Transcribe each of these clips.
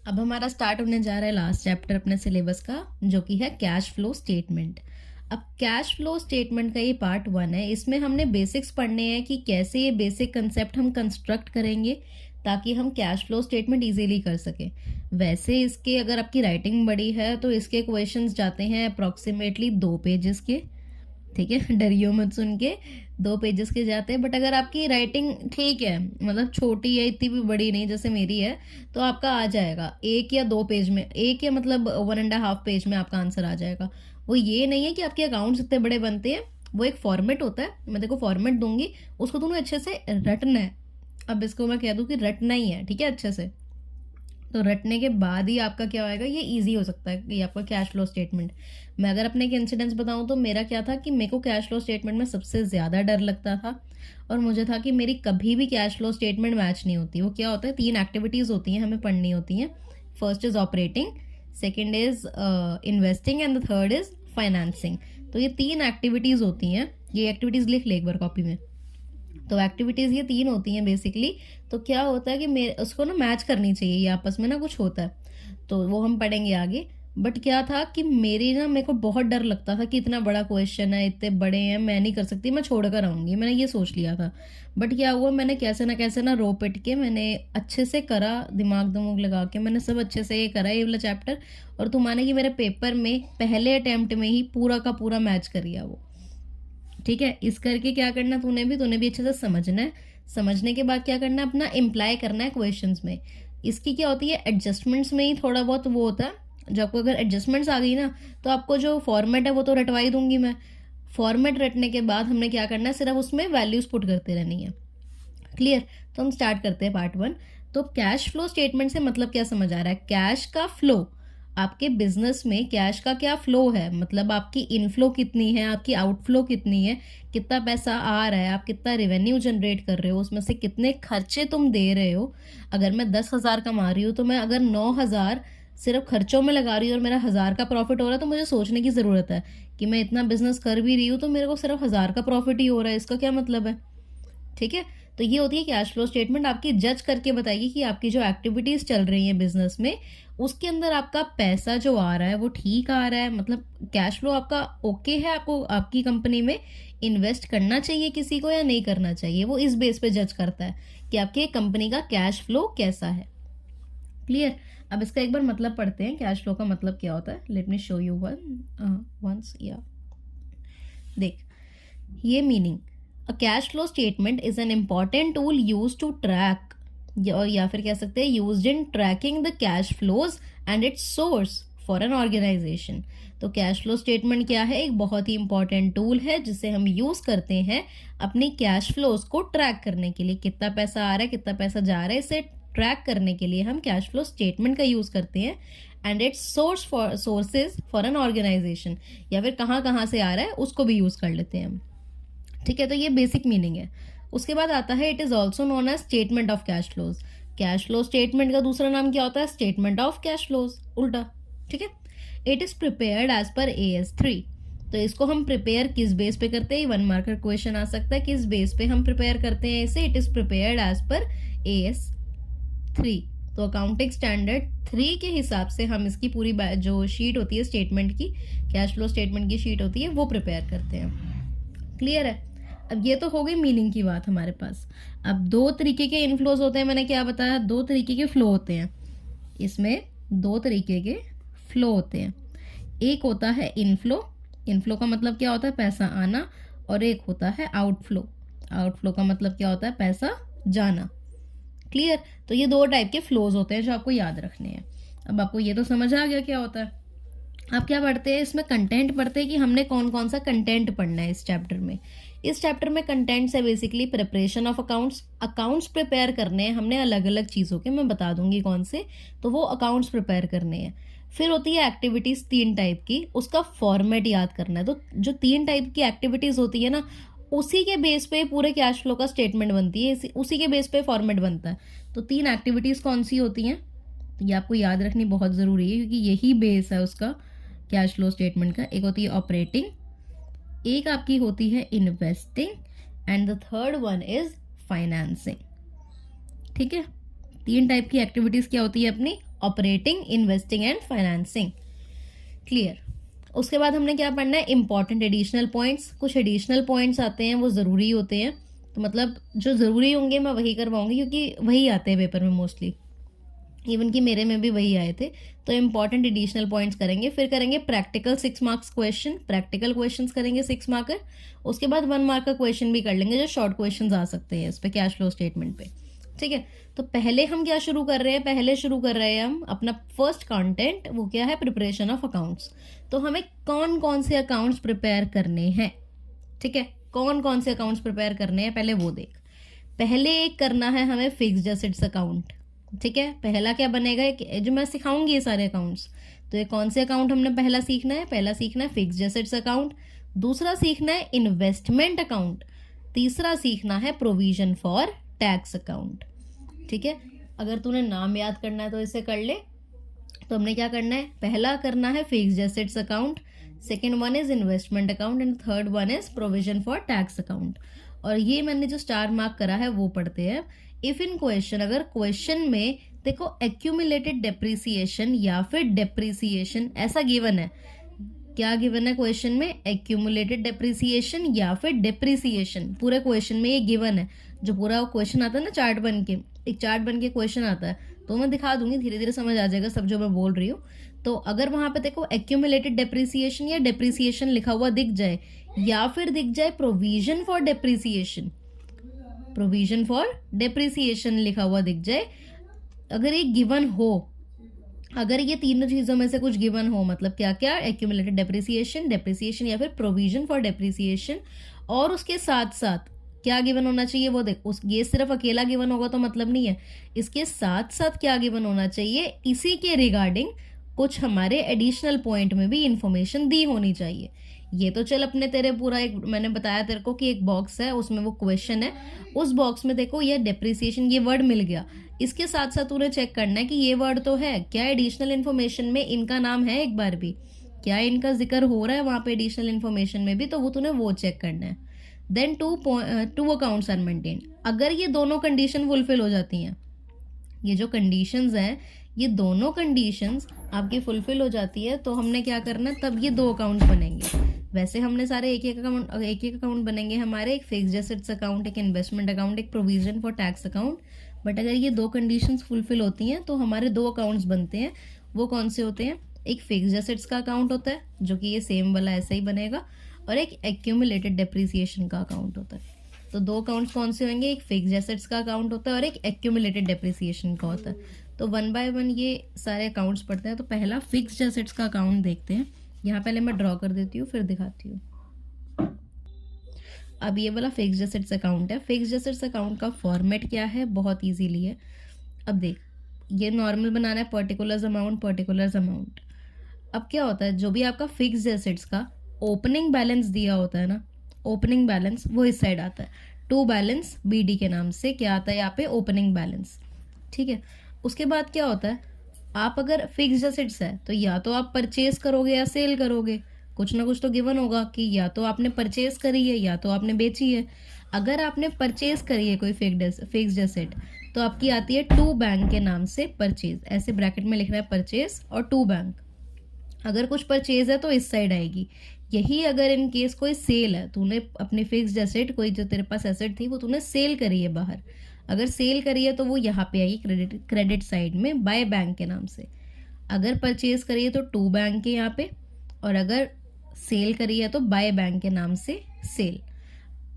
अब हमारा स्टार्ट होने जा रहा है लास्ट चैप्टर अपने सिलेबस का, जो कि है कैश फ्लो स्टेटमेंट। अब कैश फ्लो स्टेटमेंट का ये पार्ट 1 है। इसमें हमने बेसिक्स पढ़ने हैं कि कैसे ये बेसिक कंसेप्ट हम कंस्ट्रक्ट करेंगे ताकि हम कैश फ्लो स्टेटमेंट इजीली कर सकें। वैसे इसके अगर आपकी राइटिंग बड़ी है तो इसके क्वेश्चंस जाते हैं अप्रॉक्सीमेटली 2 पेजेस के। ठीक है, डरियो मत सुन के, 2 पेजेस के जाते हैं। बट अगर आपकी राइटिंग ठीक है, मतलब छोटी है, इतनी भी बड़ी नहीं जैसे मेरी है, तो आपका आ जाएगा 1 या 2 पेज में, 1 या मतलब 1.5 पेज में आपका आंसर आ जाएगा। वो ये नहीं है कि आपके अकाउंट्स इतने बड़े बनते हैं, वो एक फॉर्मेट होता है। मैं देखो फॉर्मेट दूंगी, उसको तुम्हें अच्छे से रटना है। अब इसको मैं कह दूं कि रटना ही है, ठीक है, अच्छे से। तो रटने के बाद ही आपका क्या होएगा, ये इजी हो सकता है ये आपका कैश फ्लो स्टेटमेंट। मैं अगर अपने एक इंसिडेंस बताऊं तो मेरा क्या था कि मेरे को कैश फ्लो स्टेटमेंट में सबसे ज़्यादा डर लगता था, और मुझे था कि मेरी कभी भी कैश फ्लो स्टेटमेंट मैच नहीं होती। वो क्या होता है, 3 एक्टिविटीज़ होती हैं हमें पढ़नी होती हैं। First is operating, second is investing and the third is financing. तो ये 3 एक्टिविटीज़ होती हैं। ये एक्टिविटीज़ लिख ले एक बार कॉपी में। तो एक्टिविटीज़ ये 3 होती हैं बेसिकली। तो क्या होता है कि मेरे उसको ना मैच करनी चाहिए, ये आपस में ना कुछ होता है, तो वो हम पढ़ेंगे आगे। बट क्या था कि मेरे को बहुत डर लगता था कि इतना बड़ा क्वेश्चन है, इतने बड़े हैं, मैं नहीं कर सकती, मैं छोड़ कर आऊँगी, मैंने ये सोच लिया था। बट क्या हुआ, मैंने कैसे ना रो पिट के मैंने अच्छे से करा, दिमाग दमूग लगा के मैंने सब अच्छे से ये करा, ये वाला चैप्टर। और तुम माने कि मेरे पेपर में पहले अटेम्प्ट में ही पूरा का पूरा मैच कर लिया वो। ठीक है, इस करके क्या करना, तूने भी अच्छे से समझना है। समझने के बाद क्या करना है, अपना इम्प्लाई करना है क्वेश्चंस में। इसकी क्या होती है, एडजस्टमेंट्स में ही थोड़ा बहुत वो होता है। जब आपको अगर एडजस्टमेंट्स आ गई ना, तो आपको जो फॉर्मेट है वो तो रटवाई दूंगी मैं। फॉर्मेट रटने के बाद हमने क्या करना है, सिर्फ उसमें वैल्यूज पुट करते रहनी है। क्लियर। तो हम स्टार्ट करते हैं पार्ट 1। तो कैश फ्लो स्टेटमेंट से मतलब क्या समझ आ रहा है, कैश का फ्लो, आपके बिजनेस में कैश का क्या फ्लो है, मतलब आपकी इनफ्लो कितनी है, आपकी आउटफ्लो कितनी है, कितना पैसा आ रहा है, आप कितना रेवेन्यू जनरेट कर रहे हो, उसमें से कितने खर्चे तुम दे रहे हो। अगर मैं 10,000 कमा रही हूँ तो मैं अगर 9,000 सिर्फ खर्चों में लगा रही हूँ और मेरा 1,000 का प्रॉफिट हो रहा है, तो मुझे सोचने की ज़रूरत है कि मैं इतना बिजनेस कर भी रही हूँ तो मेरे को सिर्फ 1,000 का प्रॉफिट ही हो रहा है, इसका क्या मतलब है। ठीक है, तो ये होती है कैश फ्लो स्टेटमेंट। आपकी जज करके बताएगी कि आपकी जो एक्टिविटीज चल रही हैं बिजनेस में, उसके अंदर आपका पैसा जो आ रहा है वो ठीक आ रहा है, मतलब कैश फ्लो आपका ओके है, आपको आपकी कंपनी में इन्वेस्ट करना चाहिए किसी को या नहीं करना चाहिए, वो इस बेस पे जज करता है कि आपके कंपनी का कैश फ्लो कैसा है। क्लियर। अब इसका एक बार मतलब पढ़ते हैं, कैश फ्लो का मतलब क्या होता है। Let me show you once या देख ये meaning. A cash flow statement is an important tool used to track, या फिर कह सकते हैं used in tracking the cash flows and its source for an organization। तो कैश फ्लो स्टेटमेंट क्या है, एक बहुत ही इंपॉर्टेंट टूल है जिसे हम यूज करते हैं अपनी कैश फ्लोज को ट्रैक करने के लिए। कितना पैसा आ रहा है, कितना पैसा जा रहा है, इसे ट्रैक करने के लिए हम कैश फ्लो स्टेटमेंट का यूज करते हैं। And its sources for an organization, या फिर कहाँ कहाँ से आ रहा है उसको भी यूज कर लेते हैं हम। ठीक है, तो ये बेसिक मीनिंग है। उसके बाद आता है it is also known as statement of cash flows. Cash flow statement का दूसरा नाम क्या होता है, स्टेटमेंट ऑफ कैश फ्लोज, उल्टा। ठीक है, it is prepared as per AS3। तो इसको हम प्रिपेयर किस बेस पे करते हैं, 1 मार्क का क्वेश्चन आ सकता है, किस बेस पे हम प्रिपेयर करते हैं इसे। It is prepared as per AS3। तो अकाउंटिंग स्टैंडर्ड 3 के हिसाब से हम इसकी पूरी जो शीट होती है स्टेटमेंट की, कैश फ्लो स्टेटमेंट की शीट होती है, वो प्रिपेयर करते हैं। क्लियर है। अब ये तो हो गई मीनिंग की बात हमारे पास। अब 2 तरीके के इनफ्लोज होते हैं, मैंने क्या बताया, 2 तरीके के फ्लो होते हैं। इसमें 2 तरीके के फ्लो होते हैं। एक होता है इनफ्लो, इनफ्लो का मतलब क्या होता है, पैसा आना। और एक होता है आउटफ्लो, आउटफ्लो का मतलब क्या होता है, पैसा जाना। क्लियर। तो ये 2 टाइप के फ्लोज होते हैं जो आपको याद रखने हैं। अब आपको ये तो समझ आ गया क्या होता है। आप क्या पढ़ते हैं इसमें, कंटेंट पढ़ते हैं कि हमने कौन कौन सा कंटेंट पढ़ना है इस चैप्टर में। इस चैप्टर में कंटेंट्स है basically preparation of accounts. Accounts prepare करने हैं हमने अलग अलग चीज़ों के, मैं बता दूंगी कौन से, तो वो अकाउंट्स प्रिपेयर करने हैं। फिर होती है एक्टिविटीज़ 3 टाइप की, उसका फॉर्मेट याद करना है। तो जो 3 टाइप की एक्टिविटीज़ होती है ना, उसी के बेस पे पूरे कैश फ्लो का स्टेटमेंट बनती है, उसी के बेस पे फॉर्मेट बनता है। तो 3 एक्टिविटीज़ कौन सी होती हैं, ये आपको याद रखनी बहुत ज़रूरी है क्योंकि यही बेस है उसका कैश फ्लो स्टेटमेंट का। एक होती है ऑपरेटिंग, एक आपकी होती है investing and the third one is financing. ठीक है, 3 टाइप की एक्टिविटीज क्या होती है अपनी, operating, investing and financing. Clear. उसके बाद हमने क्या पढ़ना है, इंपॉर्टेंट एडिशनल पॉइंट्स। कुछ एडिशनल पॉइंट्स आते हैं वो ज़रूरी होते हैं, तो मतलब जो ज़रूरी होंगे मैं वही करवाऊंगी क्योंकि वही आते हैं पेपर में मोस्टली, इवन कि मेरे में भी वही आए थे। तो इंपॉर्टेंट एडिशनल पॉइंट्स करेंगे, फिर करेंगे practical 6 marks question, practical questions करेंगे 6 मार्कर। उसके बाद 1 मार्क का क्वेश्चन भी कर लेंगे जो शॉर्ट क्वेश्चंस आ सकते हैं इस पे कैश फ्लो स्टेटमेंट पे। ठीक है, तो पहले हम क्या शुरू कर रहे हैं, पहले शुरू कर रहे हैं हम अपना फर्स्ट कंटेंट, वो क्या है, प्रिपरेशन ऑफ अकाउंट्स। तो हमें कौन कौन से अकाउंट्स प्रिपेयर करने हैं, ठीक है, कौन कौन से अकाउंट्स प्रिपेयर करने हैं पहले वो देख। पहले एक करना है हमें फिक्स्ड एसेट्स अकाउंट। ठीक है, पहला क्या बनेगा, जो मैं सिखाऊंगी ये सारे अकाउंट्स, तो ये कौन से अकाउंट हमने पहला सीखना है, पहला सीखना है फिक्स्ड एसेट्स अकाउंट, दूसरा सीखना है इन्वेस्टमेंट अकाउंट, तीसरा सीखना है प्रोविजन फॉर टैक्स अकाउंट। ठीक है, अगर तूने नाम याद करना है तो इसे कर ले। तो हमने क्या करना है, पहला करना है fixed assets account, second one is investment account and third one is provision for tax account. और ये मैंने जो स्टार मार्क करा है वो पढ़ते हैं। इफ इन क्वेश्चन, अगर क्वेश्चन में देखो एक्यूमुलेटेड डेप्रिसिएशन या फिर डेप्रिसिएशन ऐसा गिवन है, क्या गिवन है क्वेश्चन में, एक्यूमुलेटेड डेप्रिसिएशन या फिर डेप्रिसिएशन, पूरे क्वेश्चन में ये गिवन है। जो पूरा क्वेश्चन आता है ना चार्ट बन के, एक चार्ट बन के क्वेश्चन आता है, तो मैं दिखा दूंगी, धीरे धीरे समझ आ जाएगा सब जो मैं बोल रही हूँ। तो अगर वहां पे देखो एक्यूमुलेटेड डेप्रिसिएशन या डेप्रिसिएशन लिखा हुआ दिख जाए, या फिर दिख जाए provision for depreciation, provision for depreciation लिखा हुआ दिख जाए, अगर ये गिवन हो, अगर ये तीनों चीजों में से कुछ गिवन हो, मतलब क्या क्या, एक्यूमुलेटेड डेप्रिसिएशन, डेप्रिसिएशन या फिर प्रोविजन फॉर डेप्रिसिएशन, और उसके साथ साथ क्या गिवन होना चाहिए वो देख, उस ये सिर्फ अकेला गिवन होगा तो मतलब नहीं है, इसके साथ साथ क्या गिवन होना चाहिए, इसी के रिगार्डिंग कुछ हमारे एडिशनल पॉइंट में भी इंफॉर्मेशन दी होनी चाहिए। ये तो चल अपने तेरे पूरा एक मैंने बताया तेरे को कि एक बॉक्स है उसमें वो क्वेश्चन है, उस बॉक्स में देखो ये डेप्रिसिएशन ये वर्ड मिल गया, इसके साथ साथ तूने चेक करना है कि ये वर्ड तो है, क्या एडिशनल इन्फॉर्मेशन में इनका नाम है एक बार भी, क्या इनका जिक्र हो रहा है वहां पे एडिशनल इन्फॉर्मेशन में भी, तो वो तूने वो चेक करना है। Then two accounts are maintained, अगर ये दोनों कंडीशन फुलफिल हो जाती हैं, ये जो कंडीशंस हैं ये दोनों कंडीशंस आपकी फुलफिल हो जाती है, तो हमने क्या करना है, तब ये 2 अकाउंट बनेंगे। वैसे हमने सारे एक एक अकाउंट बनेंगे हमारे, एक फिक्स्ड एसेट्स अकाउंट, एक इन्वेस्टमेंट अकाउंट, एक provision for tax account. But अगर ये 2 कंडीशंस फुलफिल होती हैं तो हमारे 2 अकाउंट्स बनते हैं। वो कौन से होते हैं, एक फिक्स्ड एसेट्स का अकाउंट होता है जो कि ये सेम वाला ऐसा ही बनेगा, और एक एक्यूमुलेटेड डेप्रिसिएशन का अकाउंट होता है। तो 2 अकाउंट्स कौन से होंगे, एक फिक्स्ड एसेट्स का अकाउंट होता है और एक एक्यूमुलेटेड डेप्रिसिएशन का होता है। तो 1 बाय 1 ये सारे अकाउंट्स पढ़ते हैं। तो पहला फिक्स्ड एसेट्स का अकाउंट देखते हैं, यहाँ पहले मैं ड्रॉ कर देती हूँ फिर दिखाती हूँ। अब ये वाला फिक्स्ड एसेट्स अकाउंट है। फिक्स्ड एसेट्स अकाउंट का फॉर्मेट क्या है, बहुत इजीली है। अब देख, ये नॉर्मल बनाना है, पर्टिकुलर्स अमाउंट। अब क्या होता है, जो भी आपका फिक्स्ड एसेट्स का ओपनिंग बैलेंस दिया होता है ना, ओपनिंग बैलेंस वो इस साइड आता है, टू बैलेंस बीडी के नाम से क्या आता है यहाँ पे, ओपनिंग बैलेंस। ठीक है, उसके बाद क्या होता है, आप अगर फिक्स्ड एसेट्स है तो या तो आप परचेज करोगे या सेल करोगे, कुछ ना कुछ तो गिवन होगा कि या तो आपने परचेज करी है या तो आपने बेची है। अगर आपने परचेज करी है कोई फिक्स्ड एसेट, तो आपकी आती है टू बैंक के नाम से परचेज, ऐसे ब्रैकेट में लिखना है परचेज और टू बैंक। अगर कुछ परचेज है तो इस साइड आएगी। यही अगर इन केस कोई सेल है, तूने अपनी फिक्स्ड एसेट, कोई जो तेरे पास एसेट थी वो तूने सेल करी है बाहर, अगर सेल करी है तो वो यहाँ पे आएगी क्रेडिट साइड में बाय बैंक के नाम से। अगर परचेज करी है तो टू बैंक के यहाँ पे, और अगर सेल करी है तो बाय बैंक के नाम से सेल।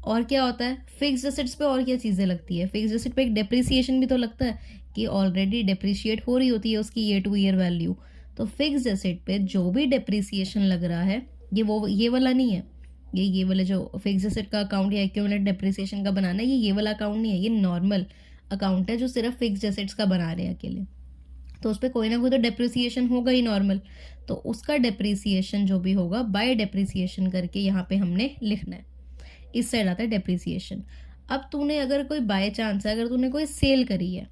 और क्या होता है फिक्स्ड एसेट्स पे, और क्या चीज़ें लगती है, फिक्स्ड एसेट पे एक डेप्रिसिएशन भी तो लगता है कि ऑलरेडी डेप्रिशिएट हो रही होती है उसकी ईयर टू ईयर वैल्यू। तो फिक्स्ड एसेट पे जो भी डेप्रिसिएशन लग रहा है ये वाला नहीं है, ये वाला जो फिक्स्ड एसेट का अकाउंट या एक्यूमुलेटेड डेप्रिसिएशन का बनाना है, ये वाला अकाउंट नहीं है, ये नॉर्मल अकाउंट है जो सिर्फ फिक्स्ड एसेट्स का बना रहे हैं अकेले। तो उस पर कोई ना कोई तो डेप्रिसिएशन होगा ही नॉर्मल, तो उसका डेप्रिसिएशन जो भी होगा बाय डेप्रिसिएशन करके यहाँ पे हमने लिखना है। इस साइड आता है डेप्रिसिएशन। अब तूने अगर कोई बाय चांस है, अगर तूने कोई सेल करी है,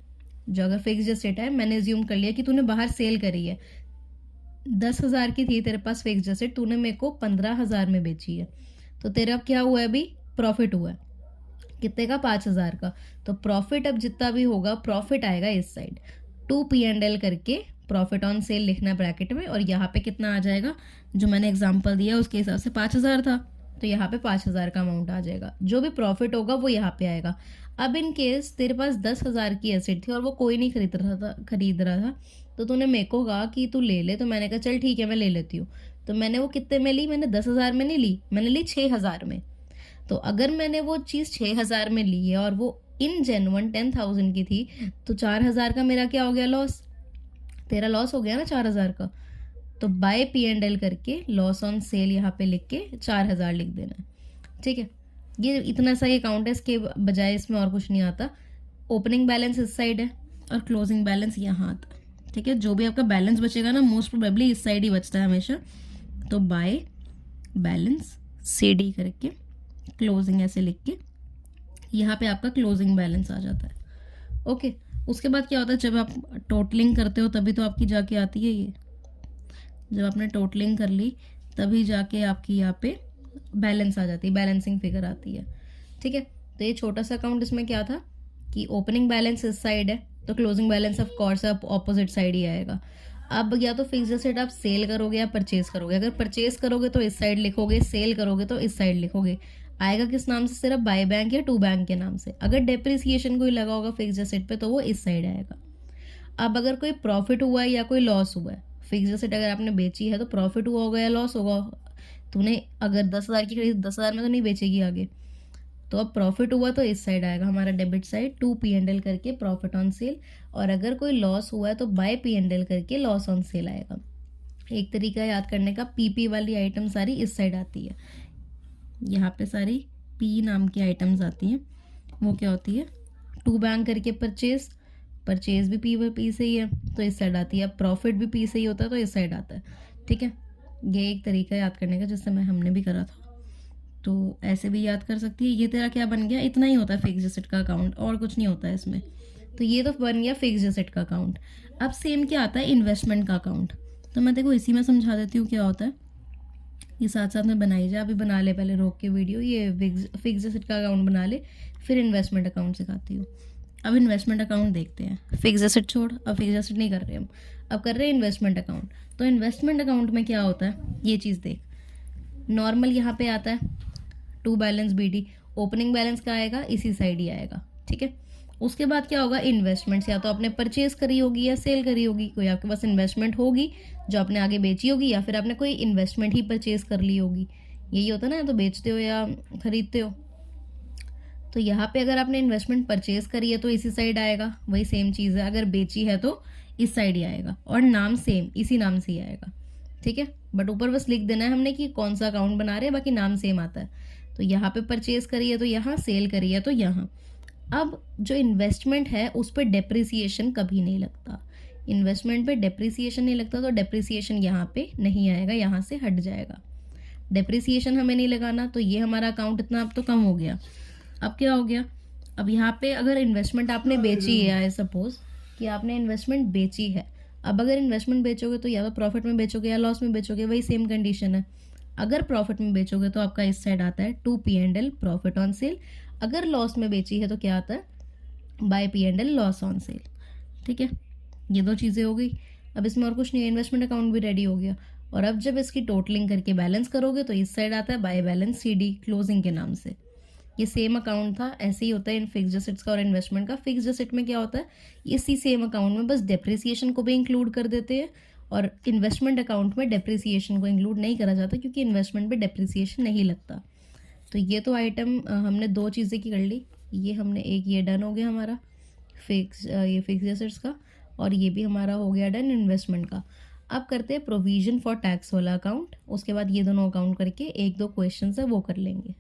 जो अगर फिक्स्ड एसेट है, मैंने एज्यूम कर लिया कि तूने बाहर सेल करी है, 10,000 की थी तेरे पास फिक्स्ड एसेट, तूने मेरे को 15,000 में बेची है, तो तेरा क्या हुआ है, अभी प्रॉफिट हुआ है कितने का, 5,000 का। तो प्रॉफिट अब जितना भी होगा प्रॉफिट आएगा इस साइड। 2P&L करके प्रॉफिट ऑन सेल लिखना ब्रैकेट में, और यहाँ पे कितना आ जाएगा, जो मैंने एग्जांपल दिया उसके हिसाब से 5,000 था, तो यहाँ पे 5,000 का अमाउंट आ जाएगा। जो भी प्रॉफिट होगा वो यहाँ पे आएगा। अब इन केस तेरे पास 10,000 की एसेट थी और वो कोई नहीं खरीद रहा था, तो तूने मेरे को कहा कि तू ले ले, तो मैंने कहा चल ठीक है मैं ले लेती हूँ। तो मैंने वो कितने में ली, मैंने 10,000 में नहीं ली, मैंने ली 6,000 में। तो अगर मैंने वो चीज़ 6,000 में ली है और वो इन जेन्युइन 10,000 की थी, तो 4,000 का मेरा क्या हो गया, लॉस। तेरा लॉस हो गया ना 4,000 का। तो बाय P&L करके लॉस ऑन सेल यहाँ पे लिख के 4,000 लिख देना है। ठीक है, ये इतना सा ही अकाउंट है, इसके बजाय इसमें और कुछ नहीं आता। ओपनिंग बैलेंस इस साइड है और क्लोजिंग बैलेंस यहाँ आता है। ठीक है, जो भी आपका बैलेंस बचेगा ना, मोस्ट प्रोबेबली इस साइड ही बचता है हमेशा। तो बाय बैलेंस CD करके क्लोजिंग ऐसे लिख के यहाँ पे आपका क्लोजिंग बैलेंस आ जाता है। ओके, उसके बाद क्या होता है, जब आप टोटलिंग करते हो तभी तो आपकी जाके आती है ये। जब आपने टोटलिंग कर ली तभी जाके आपकी यहाँ पे बैलेंस आ जाती है, बैलेंसिंग फिगर आती है। ठीक है, तो ये छोटा सा अकाउंट इसमें क्या था कि ओपनिंग बैलेंस इस साइड है, तो क्लोजिंग बैलेंस ऑफ कोर्स अब ऑपोजिट साइड ही आएगा। अब या तो फिक्स्ड एसेट आप सेल करोगे या परचेज करोगे। अगर परचेज करोगे तो इस साइड लिखोगे, सेल करोगे तो इस साइड लिखोगे। आएगा किस नाम से, सिर्फ बाय बैंक या टू बैंक के नाम से। अगर डेप्रिसिएशन कोई लगा होगा फिक्स्ड एसेट पे तो वो इस साइड आएगा। अब अगर कोई प्रॉफिट हुआ है या कोई लॉस हुआ है, फिक्स्ड एसेट अगर आपने बेची है तो प्रॉफिट हुआ होगा या लॉस होगा। तूने अगर 10,000 की खरीद 10,000 में तो नहीं बेचेगी आगे, तो अब प्रॉफिट हुआ तो इस साइड आएगा हमारा डेबिट साइड, 2P&L करके प्रॉफिट ऑन सेल। और अगर कोई लॉस हुआ है तो बाय P&L करके लॉस ऑन सेल आएगा। एक तरीका याद करने का, PP वाली आइटम सारी इस साइड आती है। यहाँ पे सारी P नाम की आइटम्स आती हैं। वो क्या होती है, टू बैंक करके परचेज, परचेज भी P से ही है तो इस साइड आती है। अब प्रॉफिट भी P से ही होता है तो इस साइड आता है। ठीक है, ये एक तरीका याद करने का जिससे हमने भी करा था, तो ऐसे भी याद कर सकती है। ये तेरा क्या बन गया, इतना ही होता है फिक्स्ड एसेट का अकाउंट, और कुछ नहीं होता है इसमें। तो ये तो बन गया फिक्स्ड एसेट का अकाउंट। अब सेम क्या आता है, इन्वेस्टमेंट का अकाउंट। तो मैं देखो इसी में समझा देती हूँ क्या होता है, ये साथ साथ में बनाई जाए। अभी बना ले पहले रोक के वीडियो, ये फिक्स्ड एसेट का अकाउंट बना ले, फिर इन्वेस्टमेंट अकाउंट सिखाती हूँ। अब इन्वेस्टमेंट अकाउंट देखते हैं, फिक्स्ड एसेट छोड़, अब फिक्स्ड एसेट नहीं कर रहे हम, अब कर रहे हैं इन्वेस्टमेंट अकाउंट। तो इन्वेस्टमेंट अकाउंट में क्या होता है, ये चीज़ देख। नॉर्मल यहाँ पे आता है to balance BD, opening balance का आएगा इसी साइड ही आएगा। ठीक है, उसके बाद क्या होगा, इन्वेस्टमेंट्स या तो आपने परचेज करी होगी या सेल करी होगी। कोई आपके पास इन्वेस्टमेंट होगी जो आपने आगे बेची होगी, या फिर आपने कोई इन्वेस्टमेंट ही परचेज कर ली होगी। यही होता है ना, या तो बेचते हो या खरीदते हो। तो यहाँ पे अगर आपने इन्वेस्टमेंट परचेज करी है तो इसी साइड आएगा, वही सेम चीज़ है। अगर बेची है तो इस साइड ही आएगा, और नाम सेम इसी नाम से ही आएगा। ठीक है, बट ऊपर बस लिख देना है हमने कि कौन सा अकाउंट बना रहे हैं, बाकी नाम सेम आता है। तो यहाँ पे परचेज करी है तो यहाँ, सेल करी है तो यहाँ। अब जो इन्वेस्टमेंट है उस पर डेप्रिसिएशन कभी नहीं लगता। इन्वेस्टमेंट पे डेप्रिसिएशन नहीं लगता, तो डेप्रिसिएशन यहाँ पे नहीं आएगा, यहाँ से हट जाएगा। डेप्रिसिएशन हमें नहीं लगाना, तो ये हमारा अकाउंट इतना अब तो कम हो गया। अब क्या हो गया, अब यहाँ पे अगर इन्वेस्टमेंट आपने बेची है, आई सपोज कि आपने इन्वेस्टमेंट बेची है। अब अगर इन्वेस्टमेंट बेचोगे तो या तो प्रॉफिट में बेचोगे या लॉस में बेचोगे, वही सेम कंडीशन है। अगर प्रॉफिट में बेचोगे तो आपका इस साइड आता है 2P&L प्रॉफिट ऑन सेल। अगर लॉस में बेची है तो क्या आता है, bye P&L loss on sale. ठीक है, ये दो चीज़ें हो गई। अब इसमें और कुछ नहीं है, इन्वेस्टमेंट अकाउंट भी रेडी हो गया। और अब जब इसकी टोटलिंग करके बैलेंस करोगे तो इस साइड आता है बाय बैलेंस CD क्लोजिंग के नाम से। ये सेम अकाउंट था, ऐसे ही होता है इन फिक्स्ड एसेट्स का और इन्वेस्टमेंट का। फिक्स्ड एसेट में क्या होता है, इसी सेम अकाउंट में बस डेप्रिसिएशन को भी इंक्लूड कर देते हैं, और इन्वेस्टमेंट अकाउंट में डेप्रिसिएशन को इंक्लूड नहीं करा जाता क्योंकि इन्वेस्टमेंट पे डेप्रिसिएशन नहीं लगता। तो ये तो आइटम हमने दो चीज़ें की कर ली। ये हमने एक, ये डन हो गया हमारा ये फिक्स्ड एसेट्स का, और ये भी हमारा हो गया डन इन्वेस्टमेंट का। अब करते हैं प्रोविजन फॉर टैक्स वाला अकाउंट, उसके बाद ये दोनों अकाउंट करके एक दो क्वेश्चन है वो कर लेंगे।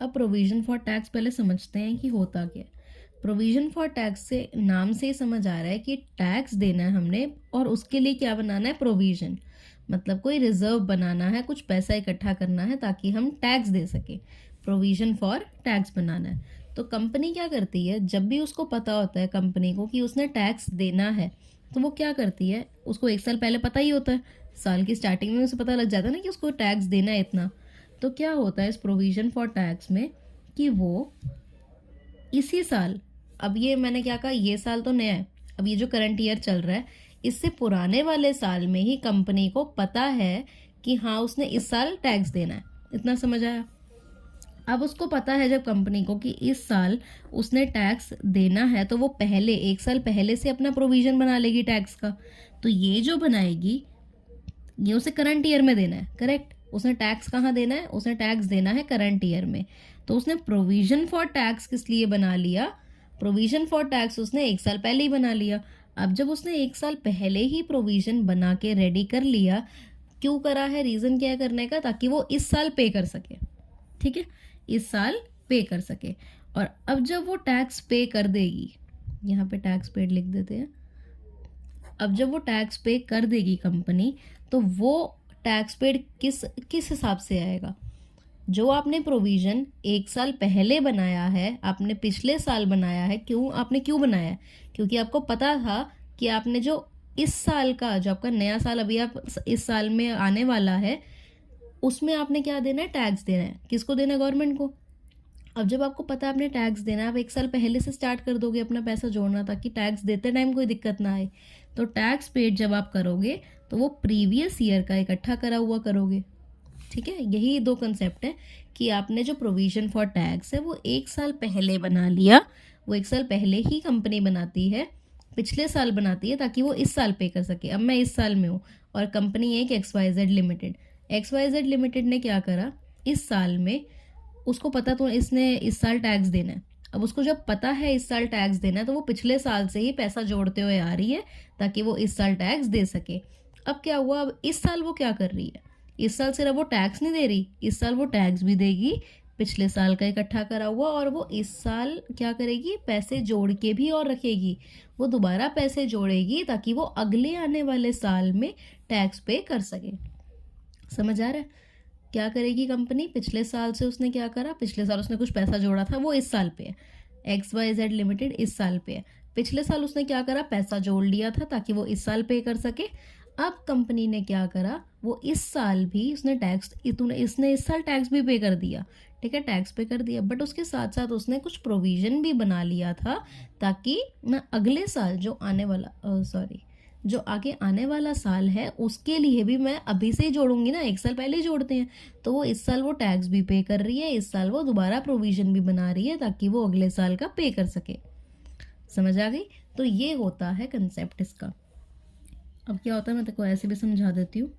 अब प्रोविजन फॉर टैक्स पहले समझते हैं कि होता क्या है। प्रोविजन फॉर टैक्स से नाम से ही समझ आ रहा है कि टैक्स देना है हमने, और उसके लिए क्या बनाना है, प्रोविजन। मतलब कोई रिजर्व बनाना है, कुछ पैसा इकट्ठा करना है ताकि हम टैक्स दे सके। प्रोविजन फॉर टैक्स बनाना है। तो कंपनी क्या करती है, जब भी उसको पता होता है कंपनी को कि उसने टैक्स देना है, तो वो क्या करती है, उसको एक साल पहले पता ही होता है, साल की स्टार्टिंग में उसे पता लग जाता है ना कि उसको टैक्स देना है इतना। तो क्या होता है इस प्रोविजन फॉर टैक्स में कि वो इसी साल, अब ये मैंने क्या कहा, ये साल तो नया है, अब ये जो करंट ईयर चल रहा है, इससे पुराने वाले साल में ही कंपनी को पता है कि हाँ उसने इस साल टैक्स देना है। इतना समझ आया? अब उसको पता है जब कंपनी को कि इस साल उसने टैक्स देना है, तो वो पहले 1 साल पहले से अपना प्रोविजन बना लेगी टैक्स का। तो ये जो बनाएगी ये उसे करंट ईयर में देना है, करेक्ट। उसने टैक्स कहाँ देना है? उसने टैक्स देना है करंट ईयर में। तो उसने प्रोविजन फॉर टैक्स किस लिए बना लिया? प्रोविजन फॉर टैक्स उसने 1 साल पहले ही बना लिया। अब जब उसने 1 साल पहले ही प्रोविजन बना के रेडी कर लिया, क्यों करा है, रीजन क्या है करने का? ताकि वो इस साल पे कर सके, ठीक है, इस साल पे कर सके। और अब जब वो टैक्स पे कर देगी, यहाँ पे टैक्स पेड लिख देते हैं, अब जब वो टैक्स पे कर देगी कंपनी, तो वो टैक्स पेड किस हिसाब से आएगा? जो आपने प्रोविजन 1 साल पहले बनाया है, आपने पिछले साल बनाया है, क्यों बनाया है? क्योंकि आपको पता था कि आपने जो इस साल का, जो आपका नया साल अभी आप इस साल में आने वाला है, उसमें आपने क्या देना है? टैक्स देना है। किसको देना है? गवर्नमेंट को। अब जब आपको पता है आपने टैक्स देना है, आप 1 साल पहले से स्टार्ट कर दोगे अपना पैसा जोड़ना, ताकि टैक्स देते टाइम कोई दिक्कत ना आए। तो टैक्स पेड जब आप करोगे तो वो प्रीवियस ईयर का इकट्ठा करा हुआ करोगे, ठीक है। यही 2 कंसेप्ट है कि आपने जो प्रोविजन फॉर टैक्स है वो 1 साल पहले बना लिया। वो 1 साल पहले ही कंपनी बनाती है, पिछले साल बनाती है, ताकि वो इस साल पे कर सके। अब मैं इस साल में हूँ और कंपनी है एक XYZ लिमिटेड। XYZ लिमिटेड ने क्या करा, इस साल में उसको पता तो इसने इस साल टैक्स देना है। अब उसको जब पता है इस साल टैक्स देना है, तो वो पिछले साल से ही पैसा जोड़ते हुए आ रही है ताकि वो इस साल टैक्स दे सके। अब क्या हुआ, अब इस साल वो क्या कर रही है? इस साल सिर्फ वो टैक्स नहीं दे रही, इस साल वो टैक्स भी देगी, पिछले साल का इकट्ठा करा हुआ, और वो इस साल क्या करेगी? पैसे जोड़ के भी और रखेगी। वो दोबारा पैसे जोड़ेगी ताकि वो अगले आने वाले साल में टैक्स पे कर सके। समझ आ रहा है? क्या करेगी कंपनी? पिछले साल से उसने क्या करा, पिछले साल उसने कुछ पैसा जोड़ा था, वो इस साल पे है। XYZ लिमिटेड इस साल पे है। पिछले साल उसने क्या करा, पैसा जोड़ लिया था ताकि वो इस साल पे कर सके। अब कंपनी ने क्या करा, वो इस साल भी उसने टैक्स, इसने इस साल टैक्स भी पे कर दिया, ठीक है, टैक्स पे कर दिया। बट उसके साथ साथ उसने कुछ प्रोविजन भी बना लिया था ताकि मैं अगले साल जो आने वाला जो आगे आने वाला साल है उसके लिए भी मैं अभी से ही जोड़ूंगी ना, 1 साल पहले ही जोड़ते हैं। तो वो इस साल वो टैक्स भी पे कर रही है, इस साल वो दोबारा प्रोविजन भी बना रही है ताकि वो अगले साल का पे कर सके। समझ आ गई? तो ये होता है कंसेप्ट इसका। अब क्या होता है, मैं तेको ऐसे भी समझा देती हूँ।